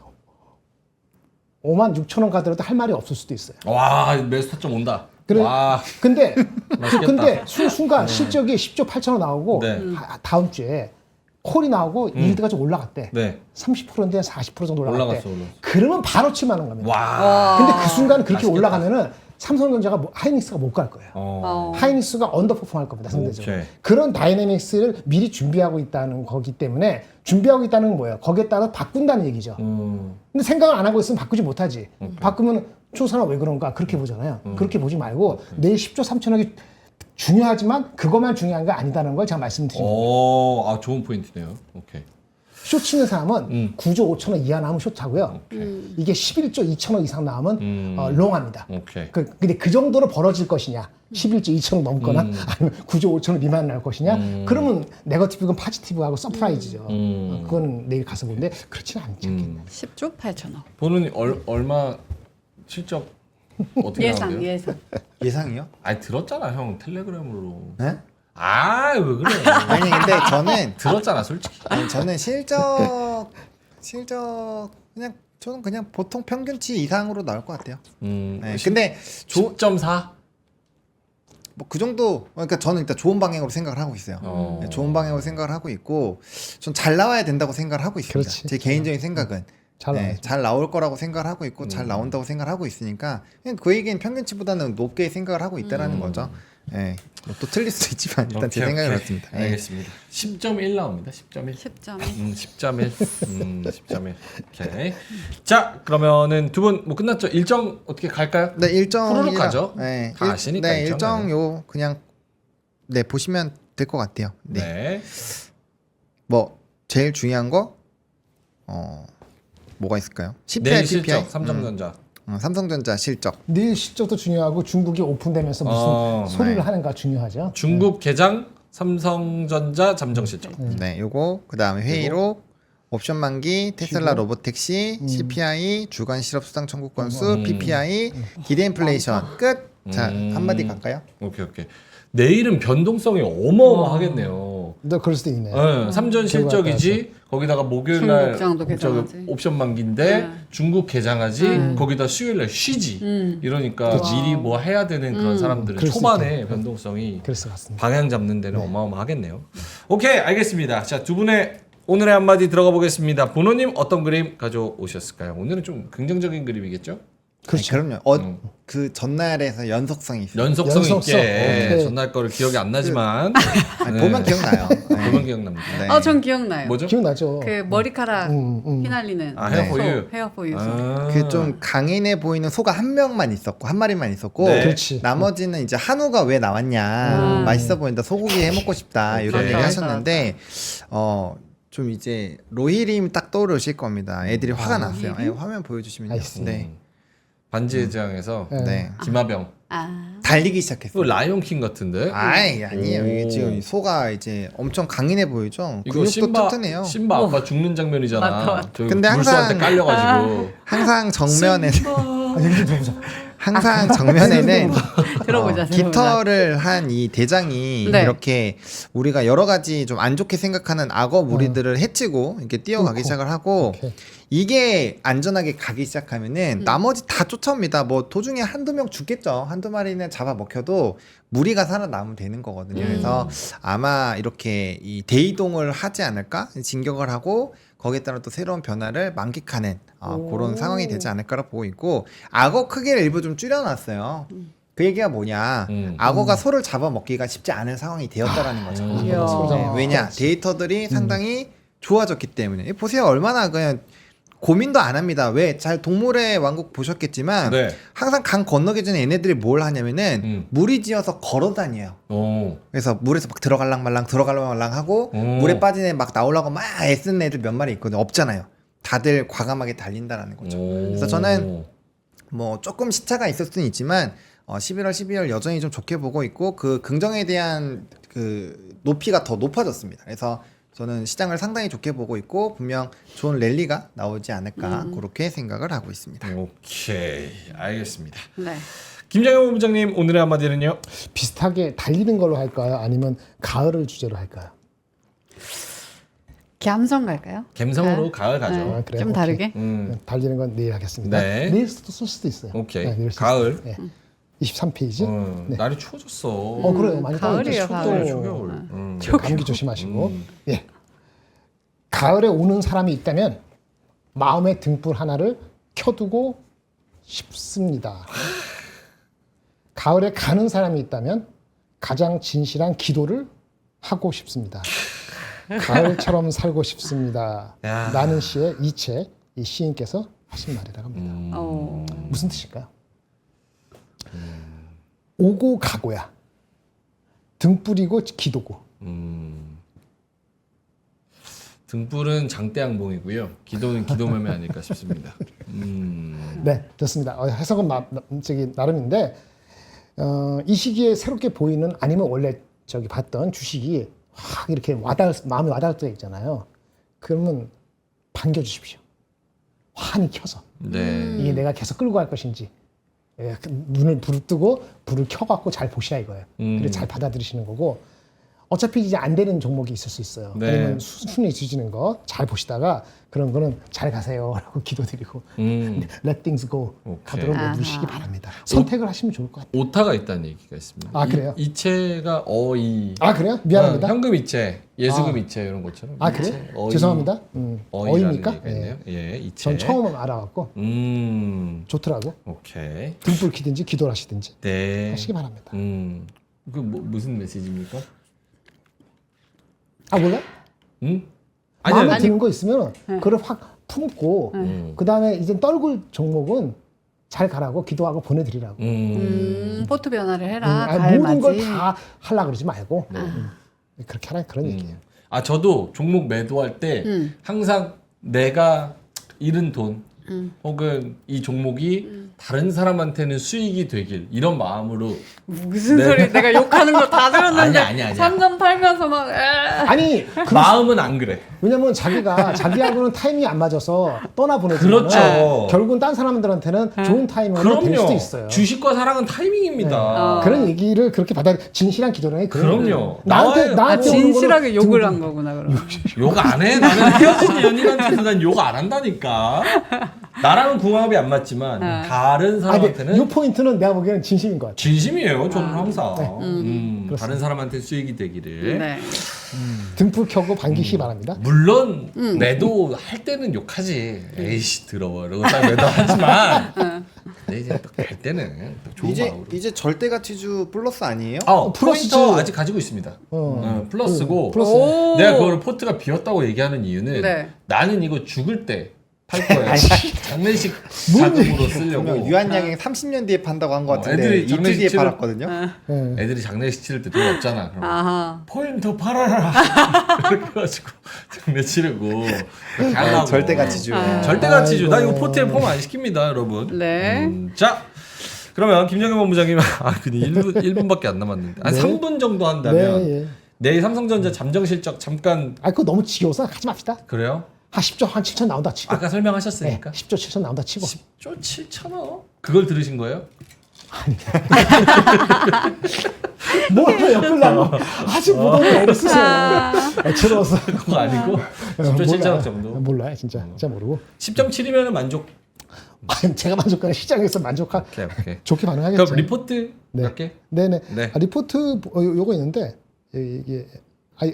5만 6천 원 가더라도 할 말이 없을 수도 있어요. 와 매수 타점 온다. 그래. 와. 근데 맛있겠다. 순간 실적이 10조 8천억 나오고 네. 다음 주에 콜이 나오고 일드가 좀 올라갔대. 네. 30%인데 40% 정도 올라갔대. 올라갔어. 그러면 바로 침하는 겁니다. 와. 근데 그 순간 그렇게 맛있겠다. 올라가면은 삼성전자가 하이닉스가 못 갈 거예요. 하이닉스가 언더퍼폼 할 겁니다, 상대적으로. 오케이. 그런 다이내믹스를 미리 준비하고 있다는 거기 때문에 준비하고 있다는 건 뭐예요? 거기에 따라 바꾼다는 얘기죠. 근데 생각을 안 하고 있으면 바꾸지 못하지. 바꾸면 초사나 왜 그런가 그렇게 보잖아요. 그렇게 보지 말고 내일 10조 3천억이 중요하지만 그것만 중요한 게 아니다는 걸 제가 말씀드립니다. 오, 아 좋은 포인트네요. 오케이. 쇼 치는 사람은 9조 5천억 이하 나오면 쇼타고요. 이게 11조 2천억 이상 나오면 롱합니다. 오케이. 근데 그 정도로 벌어질 것이냐, 11조 2천억 넘거나 아니면 9조 5천억 미만 날 것이냐, 그러면 네거티브건 파지티브하고 서프라이즈죠. 그거는 내일 가서 보는데 그렇지는 않지 않겠네. 10조 8천억. 본은 얼마 실적 어떻게 나오는데요? 예상. 예상이요? 아니 들었잖아 형 텔레그램으로. 네? 아 왜 그래? 아니 근데 저는 들었잖아 솔직히. 저는 실적 그냥 저는 그냥 보통 평균치 이상으로 나올 것 같아요. 네, 근데 10.4. 뭐 그 정도, 그러니까 저는 일단 좋은 방향으로 생각을 하고 있어요. 네, 좋은 방향으로 생각을 하고 있고 전 잘 나와야 된다고 생각을 하고 있습니다. 그렇지. 제 개인적인 생각은 잘 나와야죠. 잘 나올 거라고 생각을 하고 있고 잘 나온다고 생각을 하고 있으니까 그냥 그 얘기는 평균치보다는 높게 생각을 하고 있다라는 거죠. 네. 뭐또 틀릴 수도 있지만 일단 제 생각이 그렇습니다. 네. 알겠습니다. 10.1 나옵니다. 10.1. 10점. 10.1. 10.1. 오케이. 자, 그러면은 두 분 뭐 끝났죠? 일정 어떻게 갈까요? 네, 일정 후루룩 가죠? 네, 다 아시니까 네, 일정은. 일정 요 그냥 네 보시면 될 것 같아요. 네. 네. 뭐 제일 중요한 거 뭐가 있을까요? CPI, 내일 PPI. 실적 삼성전자. 삼성전자 실적. 내일 실적도 중요하고 중국이 오픈되면서 무슨 소리를 하는가 중요하죠. 중국 개장 삼성전자 잠정 실적. 네, 요거 그다음에 회의록, 옵션 만기, 테슬라 로보택시, CPI, 주간 실업 수당 청구 건수, PPI, 기대 인플레이션 끝. 자, 한마디 갈까요? 오케이. 내일은 변동성이 어마어마하게요. 너 그럴 수도 있네. 네, 삼전 실적이지 거기다가 목요일 날 중국 개장도 개장하지. 옵션 만기인데 네. 중국 개장하지 거기다 수요일 날 쉬지 이러니까 미리 뭐 해야 되는 그런 사람들은 그럴 수 초반에 변동성이 그럴 것 같습니다. 방향 잡는 데는 어마어마하겠네요. 오케이 알겠습니다. 자 두 분의 오늘의 한마디 들어가 보겠습니다. 보노님 어떤 그림 가져오셨을까요? 오늘은 좀 긍정적인 그림이겠죠? 그렇죠. 그럼요. 그 전날에서 연속성이 있어요. 연속성 연속성. 있게 오케이. 전날 거를 기억이 안 나지만 아니, 보면 기억나요. 네. 보면 기억납니다. 네. 전 기억나요. 뭐죠? 기억나죠? 그 머리카락 휘날리는 아, 헤어 포 유. 헤어 포유. 그 좀 강인해 보이는 소가 한 명만 있었고 한 마리만 있었고 네. 그렇지. 나머지는 이제 한우가 왜 나왔냐 맛있어 보인다 소고기 해 먹고 싶다 이런 오케이. 얘기 하셨는데 좀 이제 로히림 딱 떠오르실 겁니다. 애들이 화가 났어요. 네, 화면 보여주시면요. 알겠습니다. 네. 반지의 제왕에서 네. 김하병. 달리기 이거 시작했어요. 라이온킹 같은데? 아니에요. 이게 오. 지금 소가 이제 엄청 강인해 보이죠. 이거 근육도 튼튼해요. 심바 아빠 죽는 장면이잖아. 맞다. 저기 근데 물소한테 항상- 깔려가지고. 항상 정면에 얘기 좀 들어보자. 항상 정면에는 들어보자. 깃털을 한 이 대장이 네. 이렇게 우리가 여러 가지 좀 안 좋게 생각하는 악어 무리들을 해치고 이렇게 뛰어가기 그렇고. 시작을 하고 오케이. 이게 안전하게 가기 시작하면은 나머지 다 쫓아옵니다. 뭐 도중에 한두 명 죽겠죠. 한두 마리는 잡아먹혀도 무리가 살아남으면 되는 거거든요. 그래서 아마 이렇게 이 대이동을 하지 않을까? 진격을 하고 거기에 따라 또 새로운 변화를 만끽하는 그런 상황이 되지 않을까라고 보고 있고 악어 크기를 일부 좀 줄여놨어요. 그 얘기가 뭐냐? 악어가 소를 잡아먹기가 쉽지 않은 상황이 되었다라는 거죠. 이야. 서로 네, 잡아. 왜냐? 데이터들이 상당히 좋아졌기 때문에 보세요. 얼마나 그냥 고민도 안 합니다. 왜? 잘 동물의 왕국 보셨겠지만 네. 항상 강 건너기 전에 얘네들이 뭘 하냐면은 무리지어서 걸어 다녀요. 오. 그래서 물에서 막 들어갈랑 말랑 하고 물에 빠진 애 막 나오려고 막 애쓰는 애들 몇 마리 있거든요. 없잖아요. 다들 과감하게 달린다라는 거죠. 그래서 저는 뭐 조금 시차가 있을 수는 있지만 11월, 12월 여전히 좀 좋게 보고 있고 그 긍정에 대한 그 높이가 더 높아졌습니다. 그래서 저는 시장을 상당히 좋게 보고 있고 분명 좋은 랠리가 나오지 않을까 그렇게 생각을 하고 있습니다. 오케이, 알겠습니다. 네. 김장현 본부장님 오늘의 한마디는요? 비슷하게 달리는 걸로 할까요? 아니면 가을을 주제로 할까요? 감성 갈까요? 갬성으로 네. 가을 가죠. 네. 아, 그래요? 좀 오케이. 다르게. 달리는 건 내일 하겠습니다. 네. 내일 쓸 수도 있어요. 오케이. 내일 쓸 가을. 수도 있어요. 23페이지. 네. 날이 추워졌어. 그래요. 많이 가을이에요, 가을. 초겨울. 감기 조심하시고. 예. 가을에 오는 사람이 있다면 마음의 등불 하나를 켜두고 싶습니다. 가을에 가는 사람이 있다면 가장 진실한 기도를 하고 싶습니다. 가을처럼 살고 싶습니다. 야. 라는 시의 이체, 이 시인께서 하신 말이라고 합니다. 무슨 뜻일까요? 오고 가고야. 등불이고 기도고. 등불은 장대양봉이고요. 기도는 기도매매 아닐까 싶습니다. 네, 좋습니다. 해석은 나름인데 이 시기에 새롭게 보이는 아니면 원래 봤던 주식이 확 이렇게 마음에 와닿을 때 있잖아요. 그러면 반겨주십시오. 환히 켜서 네. 이게 내가 계속 끌고 갈 것인지 눈을 부릅뜨고 불을 켜갖고 잘 보시라 이거예요. 그래 잘 받아들이시는 거고 어차피 이제 안 되는 종목이 있을 수 있어요. 네. 아니면 순위 있으시는 거 잘 보시다가 그런 거는 잘 가세요라고 기도드리고 let things go 오케이. 가도록 해주시기 바랍니다. 선택을 하시면 좋을 것 같아요. 오타가 있다는 얘기가 있습니다. 아, 그래요? 이체가 어이. 아 그래요? 미안합니다. 현금 이체, 예수금 이체 이런 것처럼. 아 이체, 그래요? 어이, 죄송합니다. 어이라는 어입니까? 얘기가 있네요. 예, 이체. 전 처음 알아갖고 좋더라고. 오케이. 등불 켜든지 기도를 하시든지 네. 하시기 바랍니다. 그 무슨 메시지입니까? 아 몰라? 응? 마음에 드는 거 있으면 그걸 확 품고 그 다음에 이제 떨굴 종목은 잘 가라고 기도하고 보내드리라고. 포트 변화를 해라. 아니, 가을 모든 걸 맞이. 다 하려고 그러지 말고 그렇게 하라 그런 얘기예요. 아 저도 종목 매도할 때 항상 내가 잃은 돈 혹은 이 종목이 다른 사람한테는 수익이 되길 이런 마음으로. 무슨 네. 소리? 내가 욕하는 거 다 들었는데 아니야. 3점 팔면서 막 아니 마음은 안 그래. 왜냐면 자기하고는 타이밍이 안 맞아서 떠나보내지만 그렇죠. 결국은 딴 사람들한테는 좋은 타이밍으로 될 수도 있어요. 주식과 사랑은 타이밍입니다. 그런 얘기를 그렇게 받아 진실한 기도라니 그럼요. 나한테 아, 오는 거는 진실하게 욕을 등불. 한 거구나 그럼. 욕 안 해. 나는 헤어진 연인한테도 난 욕 안 한다니까. 나랑은 궁합이 안 맞지만 다른 사람한테는 이 포인트는 내가 보기에는 진심인 것 같아요. 진심이에요. 저는 항상 다른 사람한테 수익이 되기를. 네. 등불 켜고 반기시기 바랍니다. 물론 매도 할 때는 욕하지. 에이씨 더러워 이러고 딱 매도하지만 근데 이제 딱 갈 때는 또 좋은 마음으로. 이제 절대 가치주 플러스 아니에요? 플러스지. 포인터 아직 가지고 있습니다. 플러스고 플러스. 오. 내가 그걸 포트가 비었다고 얘기하는 이유는 네. 나는 이거 죽을 때 팔 거야. 장례식 자금으로 쓰려고. 분명 유한양행 30년 뒤에 판다고 한 것 같은데 애들이 이틀 뒤에 장례식 팔았거든요. 네. 애들이 장례식 치를 때 돈 없잖아. 그럼 아하. 포인트 팔아라. 이렇게 해가지고 장례 치르고 그렇게 하려고. 절대 가치주. 절대 가치주. 나 이거 포트에 포함 안 시킵니다, 여러분. 네. 자, 그러면 김정현 본부장님, 근데 1분밖에 안 남았는데, 한 네. 3분 정도 한다면 네, 예. 내일 삼성전자 잠정 실적 잠깐. 그거 너무 지겨워서 하지 맙시다. 그래요? 한 10조 한 7천 나온다 치고. 아까 설명하셨으니까. 10조 7천 나온다 치고. 10조 7천억? 그걸 들으신 거예요? 뭘 엮으려고 아직 못 오는 애를 쓰세요. 애처로워서. 그거 아니고 10.7천억 정도. 몰라요, 진짜 모르고. 10.7이면 만족. 아니, 제가 만족하는 시장에서 만족한 오케이. 좋게 반응하겠죠. 그럼 리포트 네. 할게. 네네. 네. 리포트 요거 있는데 이게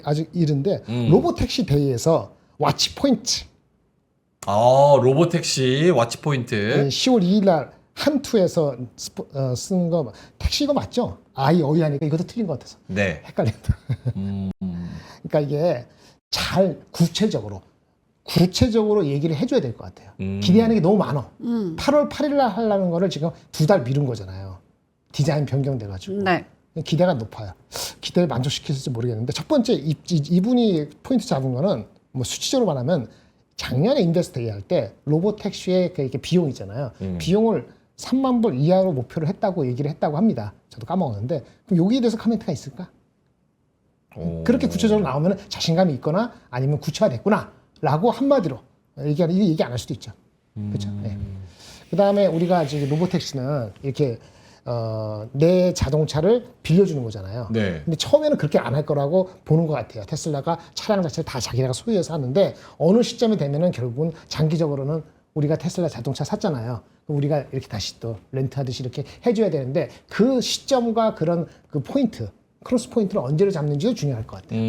아직 이른데 로보택시 데이에서 와치 포인트 로보택시 와치 포인트. 10월 2일 날 한투에서 쓴 거 택시 이거 맞죠? 아이 어이하니까 이것도 틀린 것 같아서 네. 헷갈린다. 그러니까 이게 잘 구체적으로 얘기를 해줘야 될 것 같아요. 기대하는 게 너무 많아. 8월 8일 날 하려는 거를 지금 2달 미룬 거잖아요. 디자인 변경돼가지고. 네. 기대가 높아요. 기대를 만족시켰을지 모르겠는데 첫 번째 이분이 포인트 잡은 거는 뭐 수치적으로 말하면 작년에 인베스트 할 때 로보택시의 이렇게 비용 있잖아요. 비용을 3만 불 이하로 목표를 했다고 얘기를 했다고 합니다. 저도 까먹었는데 그럼 여기에 대해서 코멘트가 있을까? 그렇게 구체적으로 나오면 자신감이 있거나 아니면 구체화됐구나라고 한마디로 얘기 안 할 수도 있죠. 그렇죠. 네. 그다음에 우리가 지금 로보택시는 이렇게 내 자동차를 빌려주는 거잖아요. 네. 근데 처음에는 그렇게 안 할 거라고 보는 것 같아요. 테슬라가 차량 자체를 다 자기네가 소유해서 하는데 어느 시점이 되면은 결국은 장기적으로는 우리가 테슬라 자동차 샀잖아요. 그럼 우리가 이렇게 다시 또 렌트하듯이 이렇게 해줘야 되는데 그 시점과 그런 그 포인트, 크로스 포인트를 언제를 잡는지도 중요할 것 같아요.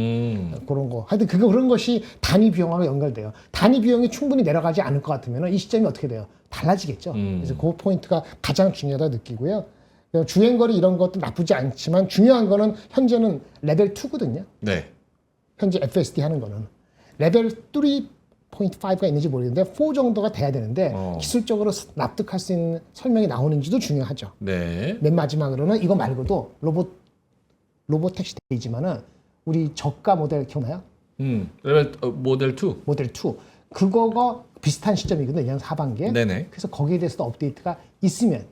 그런 거. 하여튼 그런 것이 단위 비용하고 연결돼요. 단위 비용이 충분히 내려가지 않을 것 같으면 이 시점이 어떻게 돼요? 달라지겠죠. 그래서 그 포인트가 가장 중요하다 느끼고요. 주행거리 이런 것도 나쁘지 않지만 중요한 거는 현재는 레벨 2거든요. 네. 현재 FSD 하는 거는. 레벨 3.5가 있는지 모르겠는데 4 정도가 돼야 되는데 기술적으로 납득할 수 있는 설명이 나오는지도 중요하죠. 네. 맨 마지막으로는 이거 말고도 로보택시 데이지만은 우리 저가 모델 기억나요? 레벨 모델 2. 모델 2. 그거가 비슷한 시점이거든요. 내년 하반기에. 네네. 그래서 거기에 대해서도 업데이트가 있을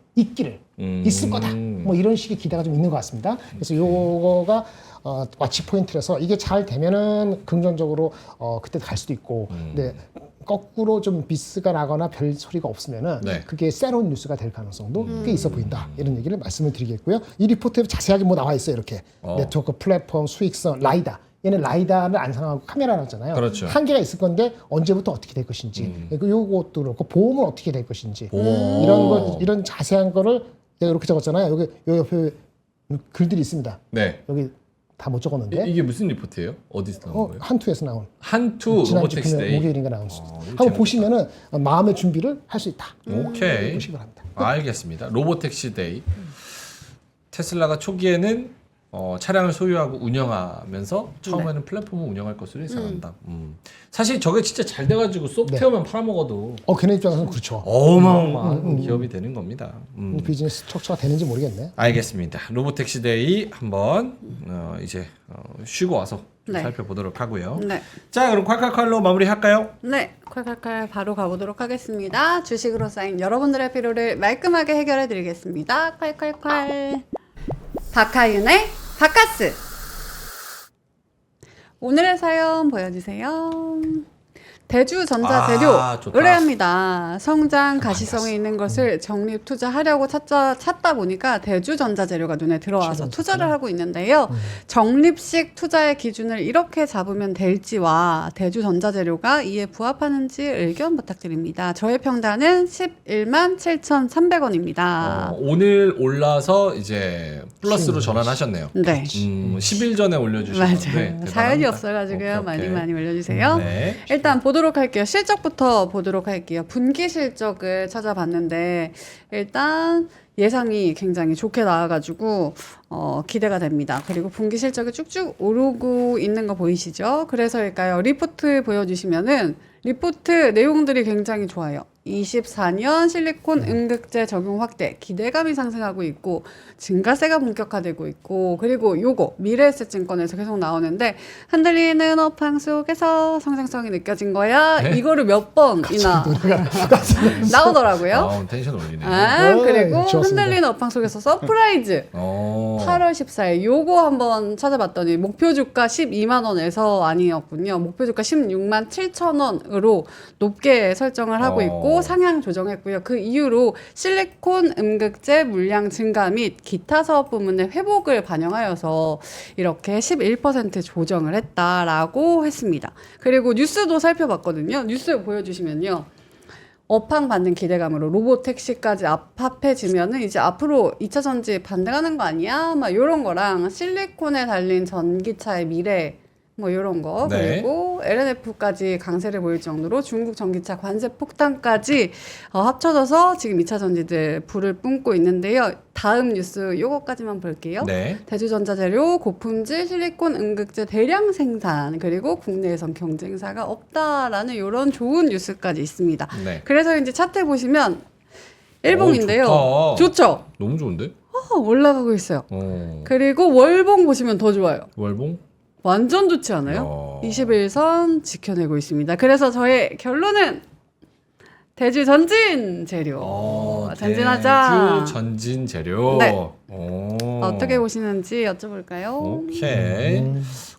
거다. 뭐 이런 식의 기대가 좀 있는 것 같습니다. 그래서 요거가 와치 포인트라서 이게 잘 되면은 긍정적으로 그때 갈 수도 있고, 근데 거꾸로 좀 미스가 나거나 별 소리가 없으면은 네. 그게 새로운 뉴스가 될 가능성도 꽤 있어 보인다. 이런 얘기를 말씀을 드리겠고요. 이 리포트에 자세하게 뭐 나와 있어요. 이렇게 네트워크, 플랫폼, 수익성, 라이다. 얘는 라이다를 안 사용하고 카메라를 하잖아요. 그렇죠. 한계가 있을 건데 언제부터 어떻게 될 것인지, 요것도 그렇고 보험은 어떻게 될 것인지 오. 이런 자세한 거를 내가 이렇게 적었잖아요. 여기 옆에 글들이 있습니다. 네. 여기 다 못 적었는데 이게 무슨 리포트예요? 어디서 나온 거예요? 한투에서 나온 한투 지난주 로보택시 데이. 목요일인가 나온 수. 이거 한번 재밌겠다. 보시면은 마음의 준비를 할 수 있다. 오케이. 보시기 바랍니다. 알겠습니다. 로보택시 데이. 테슬라가 초기에는 차량을 소유하고 운영하면서 처음에는 플랫폼을 운영할 것으로 예상한다. 사실 저게 진짜 잘 돼가지고 소프트웨어만 팔아먹어도 걔네 입장에서는 그렇죠. 어마어마한 기업이 되는 겁니다. 비즈니스 척추가 되는지 모르겠네. 알겠습니다. 로보택시 데이 한번 이제 쉬고 와서 좀 네. 살펴보도록 하고요. 네. 자, 그럼 콸콸콸로 마무리할까요? 네, 콸콸콸 바로 가보도록 하겠습니다. 주식으로 쌓인 여러분들의 피로를 말끔하게 해결해 드리겠습니다. 콸콸콸. 박하윤의 바카스. 오늘의 사연 보여주세요. 대주전자재료 좋다. 의뢰합니다. 성장 가시성이 있는 것을 적립 투자하려고 찾다 보니까 대주전자재료가 눈에 들어와서 투자를 하고 있는데요. 적립식 투자의 기준을 이렇게 잡으면 될지와 대주전자재료가 이에 부합하는지 의견 부탁드립니다. 저의 평단은 11만 7,300원입니다. 오늘 올라서 이제 플러스로 전환하셨네요. 네. 10일 전에 올려주셨는데 맞아요. 사연이 없어가지고요. 많이 올려주세요. 네. 일단 보도록 할게요. 실적부터 보도록 할게요. 분기 실적을 찾아봤는데 일단 예상이 굉장히 좋게 나와가지고 기대가 됩니다. 그리고 분기 실적이 쭉쭉 오르고 있는 거 보이시죠? 그래서일까요? 리포트 보여주시면은 리포트 내용들이 굉장히 좋아요. 24년 실리콘 음극재 적용 확대, 기대감이 상승하고 있고 증가세가 본격화되고 있고, 그리고 요거 미래에셋증권에서 계속 나오는데 흔들리는 업황 속에서 성장성이 느껴진 거야. 네? 이거를 몇 번이나 나오더라고요. 텐션 올리네. 그리고 좋았습니다. 흔들리는 업황 속에서 서프라이즈 8월 14일 요거 한번 찾아봤더니 목표 주가 12만 원에서 아니었군요. 목표 주가 16만 7천 원으로 으로 높게 설정을 하고 있고 상향 조정했고요. 그 이후로 실리콘 음극재 물량 증가 및 기타 사업 부문의 회복을 반영하여서 이렇게 11% 조정을 했다라고 했습니다. 그리고 뉴스도 살펴봤거든요. 뉴스 보여주시면요. 업황 받는 기대감으로 로보택시까지 합해지면은 이제 앞으로 2차 전지 반등하는 거 아니야? 막 요런 거랑 실리콘에 달린 전기차의 미래 뭐 요런 거 네. 그리고 LNF까지 강세를 보일 정도로 중국 전기차 관세 폭탄까지 합쳐져서 지금 2차 전지들 불을 뿜고 있는데요. 다음 뉴스 요거까지만 볼게요. 네. 대주전자재료, 고품질, 실리콘, 음극재 대량 생산 그리고 국내에선 경쟁사가 없다라는 이런 좋은 뉴스까지 있습니다. 네. 그래서 이제 차트 보시면 일봉인데요. 좋다. 좋죠? 너무 좋은데? 올라가고 있어요. 그리고 월봉 보시면 더 좋아요. 월봉? 완전 좋지 않아요? 21선 지켜내고 있습니다. 그래서 저의 결론은 대주 전진 재료 전진하자. 대주 전진 재료. 네. 오. 어떻게 보시는지 여쭤볼까요? 오케이.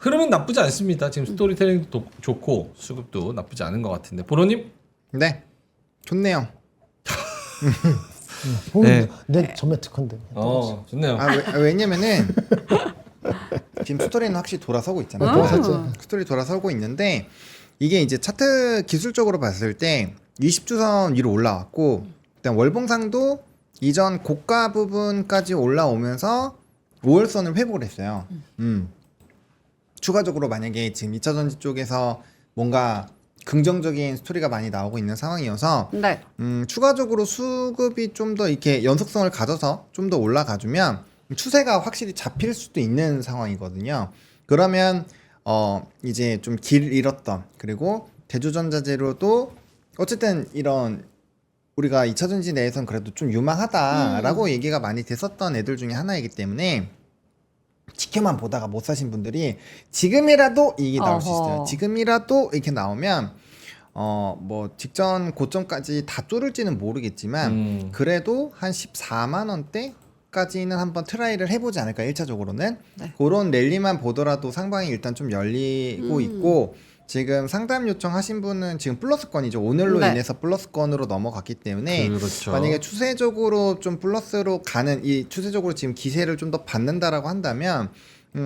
흐름은 나쁘지 않습니다. 지금 스토리텔링도 좋고 수급도 나쁘지 않은 것 같은데 보로님? 네, 좋네요. 네. 내 전매 특허인데. 좋네요. 왜냐면은 지금 스토리는 확실히 돌아서고 있잖아요. 돌아섰죠. 스토리 돌아서고 있는데 이게 이제 차트 기술적으로 봤을 때 20주선 위로 올라왔고 일단 월봉상도 이전 고가 부분까지 올라오면서 5월선을 회복을 했어요. 추가적으로 만약에 지금 2차전지 쪽에서 뭔가 긍정적인 스토리가 많이 나오고 있는 상황이어서 네. 추가적으로 수급이 좀 더 이렇게 연속성을 가져서 좀 더 올라가주면 추세가 확실히 잡힐 수도 있는 상황이거든요. 그러면 이제 좀 길 잃었던 그리고 대주전자재료도 어쨌든 이런 우리가 2차전지 내에선 그래도 좀 유망하다라고 얘기가 많이 됐었던 애들 중에 하나이기 때문에 지켜만 보다가 못 사신 분들이 지금이라도 이게 나올 수 있어요. 지금이라도 이렇게 나오면 뭐 직전 고점까지 다 뚫을지는 모르겠지만 그래도 한 14만 원대까지는 한번 트라이를 해보지 않을까 1차적으로는. 네. 그런 랠리만 보더라도 상방이 일단 좀 열리고 있고 지금 상담 요청하신 분은 지금 플러스권이죠. 오늘로 네. 인해서 플러스권으로 넘어갔기 때문에 그렇죠. 만약에 추세적으로 좀 플러스로 가는 이 추세적으로 지금 기세를 좀 더 받는다라고 한다면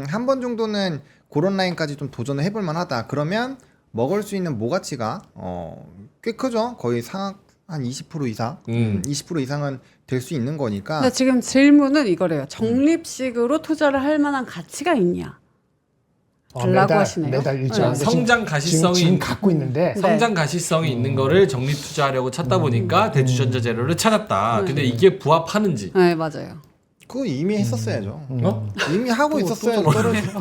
한 번 정도는 그런 라인까지 좀 도전을 해볼 만하다. 그러면 먹을 수 있는 모가치가 꽤 크죠. 거의 상악 한 20% 이상, 20% 이상은 될 수 있는 거니까. 근데 지금 질문은 이거래요. 적립식으로 투자를 할 만한 가치가 있냐? 달라고 하시네요. 매달 일정. 성장 가시성이 지금 갖고 있는데 성장 가시성이 있는 거를 적립 투자하려고 찾다 보니까 대주전자 재료를 찾았다. 근데 이게 부합하는지. 네, 맞아요. 그거 이미 했었어야죠. 이미 하고 있었어요. 떨어질 때.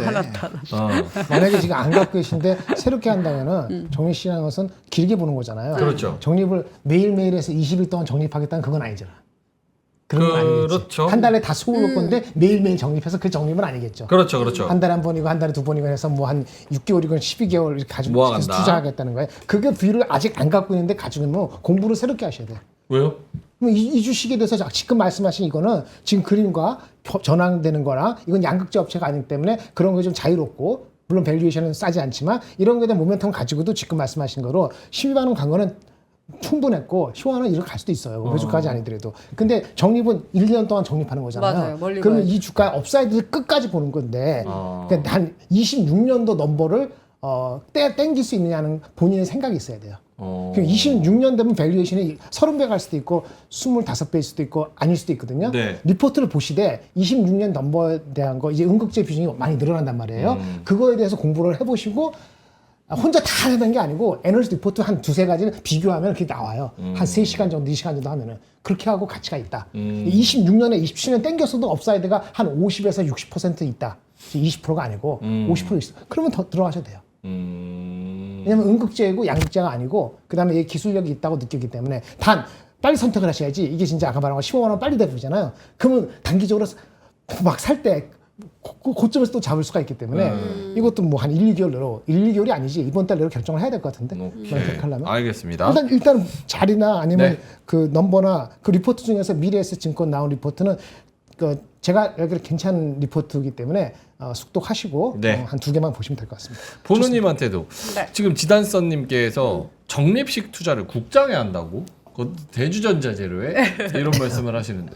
만약에 지금 안 갖고 계신데 새롭게 한다면은 적립시라는 것은 길게 보는 거잖아요. 그렇죠. 적립을 매일매일 해서 20일 동안 적립하겠다는 그건 아니잖아. 그런 건 아니겠지. 그렇죠. 한 달에 다 수급을 건데 매일매일 적립해서 그 적립은 아니겠죠. 그렇죠, 그렇죠. 한 달에 한 번이고 한 달에 두 번이고 해서 뭐 한 6개월이건 12개월 이렇게 가지고 모아간다. 투자하겠다는 거예요. 그게 비율을 아직 안 갖고 있는데 가지고 있는 공부를 새롭게 하셔야 돼요. 왜요? 이 주식에 대해서 지금 말씀하신 이거는 지금 그림과 전환되는 거랑 이건 양극재 업체가 아니기 때문에 그런 게 좀 자유롭고 물론 밸류에이션은 싸지 않지만 이런 거에 대한 모멘텀을 가지고도 지금 말씀하신 거로 12만 원 간 거는 충분했고 10만 원 이렇게 갈 수도 있어요. 매주까지 아니더라도. 근데 적립은 1년 동안 적립하는 거잖아요. 맞아요. 멀리 그러면 봐야지. 이 주가 업사이드를 끝까지 보는 건데 그러니까 한 26년도 넘버를 땡길 수 있느냐는 본인의 생각이 있어야 돼요. 26년 되면 밸류에이션이 30배 갈 수도 있고 25배일 수도 있고 아닐 수도 있거든요. 네. 리포트를 보시되 26년 넘버에 대한 거 이제 음극재 비중이 많이 늘어난단 말이에요. 그거에 대해서 공부를 해보시고 혼자 다 하는 게 아니고 에너지 리포트 한 두세 가지는 비교하면 그게 나와요. 한 3시간 정도, 4시간 정도 하면은. 그렇게 하고 가치가 있다. 26년에 27년 땡겼어도 업사이드가 한 50에서 60% 있다. 20%가 아니고 50% 있어. 그러면 더 들어가셔도 돼요. 왜냐면 음극재이고 양극재가 아니고 그다음에 얘 기술력이 있다고 느꼈기 때문에 단 빨리 선택을 하셔야지. 이게 진짜 아까 말한 거 15만 원 빨리 되잖아요. 그러면 단기적으로 막 살 때 고점에서 또 잡을 수가 있기 때문에 이것도 뭐 한 1, 2개월 내로 1, 2개월이 아니지 이번 달 내로 결정을 해야 될 것 같은데 하려면 알겠습니다. 일단 자리나 아니면 네. 그 넘버나 그 리포트 중에서 미래에셋증권 나온 리포트는 그 제가 알기로 괜찮은 리포트이기 때문에 숙독하시고 네. 한 2개만 보시면 될 것 같습니다. 보누님한테도 네. 지금 지단선님께서 적립식 투자를 국장에 한다고? 그것도 대주전자재료에? 이런 말씀을 하시는데.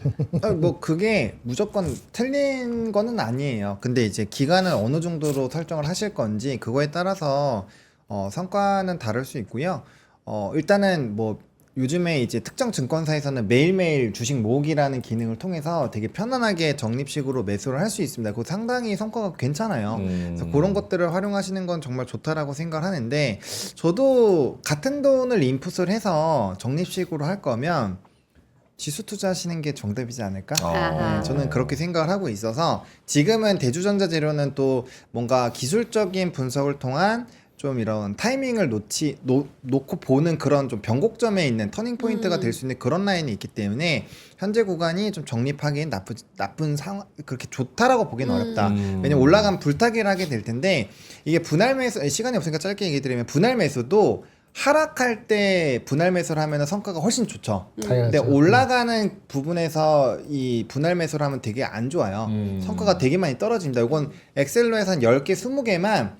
뭐 그게 무조건 틀린 거는 아니에요. 근데 이제 기간을 어느 정도로 설정을 하실 건지 그거에 따라서 성과는 다를 수 있고요. 일단은 뭐 요즘에 이제 특정 증권사에서는 매일매일 주식 모으기라는 기능을 통해서 되게 편안하게 적립식으로 매수를 할 수 있습니다. 그거 상당히 성과가 괜찮아요. 그래서 그런 것들을 활용하시는 건 정말 좋다라고 생각하는데, 저도 같은 돈을 인풋을 해서 적립식으로 할 거면 지수 투자하시는 게 정답이지 않을까? 아하. 네, 저는 그렇게 생각을 하고 있어서, 지금은 대주전자 재료는 또 뭔가 기술적인 분석을 통한 좀 이런 타이밍을 놓고 보는 그런 좀 변곡점에 있는 터닝 포인트가 될 수 있는 그런 라인이 있기 때문에 현재 구간이 좀 적립하기엔 나쁜 상황, 그렇게 좋다라고 보기는 어렵다. 왜냐면 올라가면 불타기를 하게 될 텐데, 이게 분할 매수, 시간이 없으니까 짧게 얘기 드리면, 분할 매수도 하락할 때 분할 매수를 하면 성과가 훨씬 좋죠. 근데 당연하죠. 올라가는 부분에서 이 분할 매수를 하면 되게 안 좋아요. 성과가 되게 많이 떨어집니다. 이건 엑셀로에서 한 10개, 20개만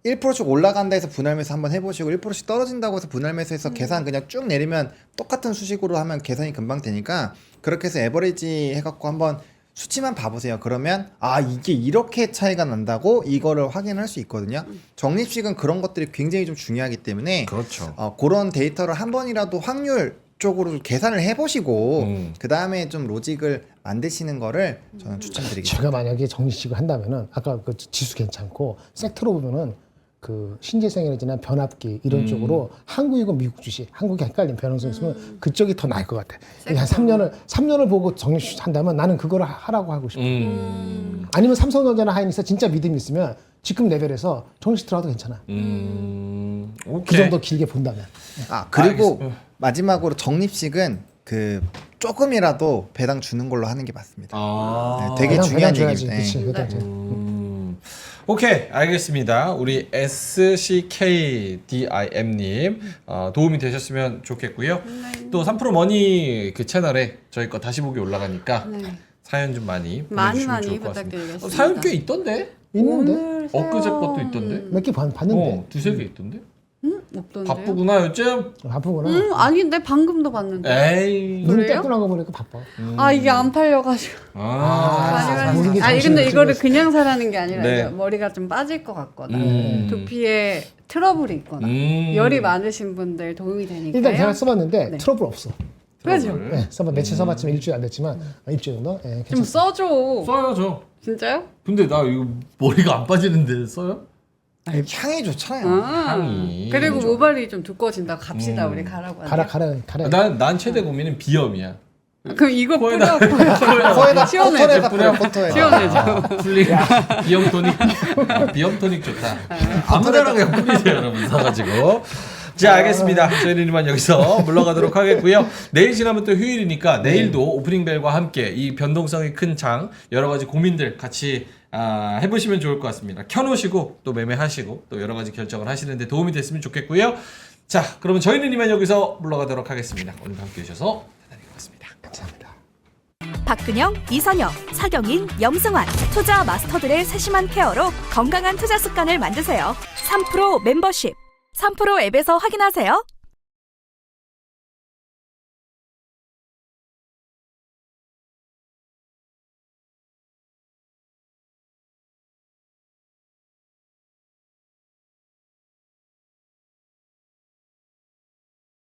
1%씩 올라간다 해서 분할 매수 한번 해보시고, 1%씩 떨어진다고 해서 분할 매수해서 계산 그냥 쭉 내리면 똑같은 수식으로 하면 계산이 금방 되니까, 그렇게 해서 에버리지 해갖고 한번 수치만 봐보세요. 그러면 이게 이렇게 차이가 난다고 이거를 확인할 수 있거든요. 적립식은 그런 것들이 굉장히 좀 중요하기 때문에 그렇죠. 그런 데이터를 한 번이라도 확률 쪽으로 계산을 해보시고 그 다음에 좀 로직을 만드시는 거를 저는 추천드리겠습니다. 제가 만약에 적립식을 한다면은 아까 그 지수 괜찮고 섹터로 보면은 그 신재생에너지나 변압기 이런 쪽으로 한국이고 미국 주식, 한국이 헷갈린 변동성 있으면 그쪽이 더 나을 것 같아. 한 3년을 보고 적립식 한다면 나는 그거를 하라고 하고 싶어. 아니면 삼성전자나 하이닉스 진짜 믿음이 있으면 지금 레벨에서 적립식 들어가도 괜찮아. 오케이. 그 정도 길게 본다면. 그리고 알겠습니다. 마지막으로 적립식은 그 조금이라도 배당 주는 걸로 하는 게 맞습니다. 아. 네, 되게 배당 중요한 줘야지. 얘기입니다. 그치, 네. 배당 줘야지. 오케이, 알겠습니다. 우리 SCKDIM님 도움이 되셨으면 좋겠고요. 네. 또 3프로 머니 그 채널에 저희 거 다시 보기 올라가니까 네. 사연 좀 많이 많이 보내주시면 좋을 것 같습니다. 부탁드리겠습니다. 사연 꽤 있던데? 있는데 오늘 엊그제 새로- 것도 있던데? 몇 개 봤는데 두세 개 있던데? 없던데요? 바쁘구나 요즘? 바쁘구나. 아닌데 방금도 봤는데. 에이. 눈 그래요? 떼고 나고 보니까 바빠. 아 이게 안 팔려가지고. 모든 게 아니 정신을 근데 이거를 차렸어. 그냥 사라는 게 아니라 네. 이제 머리가 좀 빠질 것 같거나 음. 두피에 트러블이 있거나 열이 많으신 분들 도움이 되니까요. 일단 제가 써봤는데 네. 트러블 없어. 그죠? 네, 며칠 써봤지만 일주일 안 됐지만 일주일 정도. 네, 좀 괜찮습니다. 써줘. 써야죠. 진짜요? 근데 나 이거 머리가 안 빠지는데 써요? 향이 좋잖아요. 향이. 그리고 모발이 좀 두꺼워진다고 갑시다 우리 가라고 하네요. 가라. 난 최대 고민은 비염이야. 그럼 이거 코에다- 뿌려. 코에다 시원해져. 코털에다 뿌려, 코털에. 시원해져. 풀리 비염 토닉. 비염 토닉 좋다. 아무데나 그냥 뿌리세요, 여러분. 사가지고. 자, 알겠습니다. 저희는 이만 여기서 물러가도록 하겠고요. 내일 지나면 또 휴일이니까 내일도 오프닝벨과 함께 이 변동성이 큰 장 여러 가지 고민들 같이 해보시면 좋을 것 같습니다. 켜놓으시고 또 매매하시고 또 여러 가지 결정을 하시는데 도움이 됐으면 좋겠고요. 자, 그러면 저희는 이만 여기서 물러가도록 하겠습니다. 오늘도 함께 해주셔서 대단히 고맙습니다. 감사합니다. 박근영, 이선영, 사경인, 염승환 투자 마스터들의 세심한 케어로 건강한 투자 습관을 만드세요. 3프로 멤버십 3프로 앱에서 확인하세요.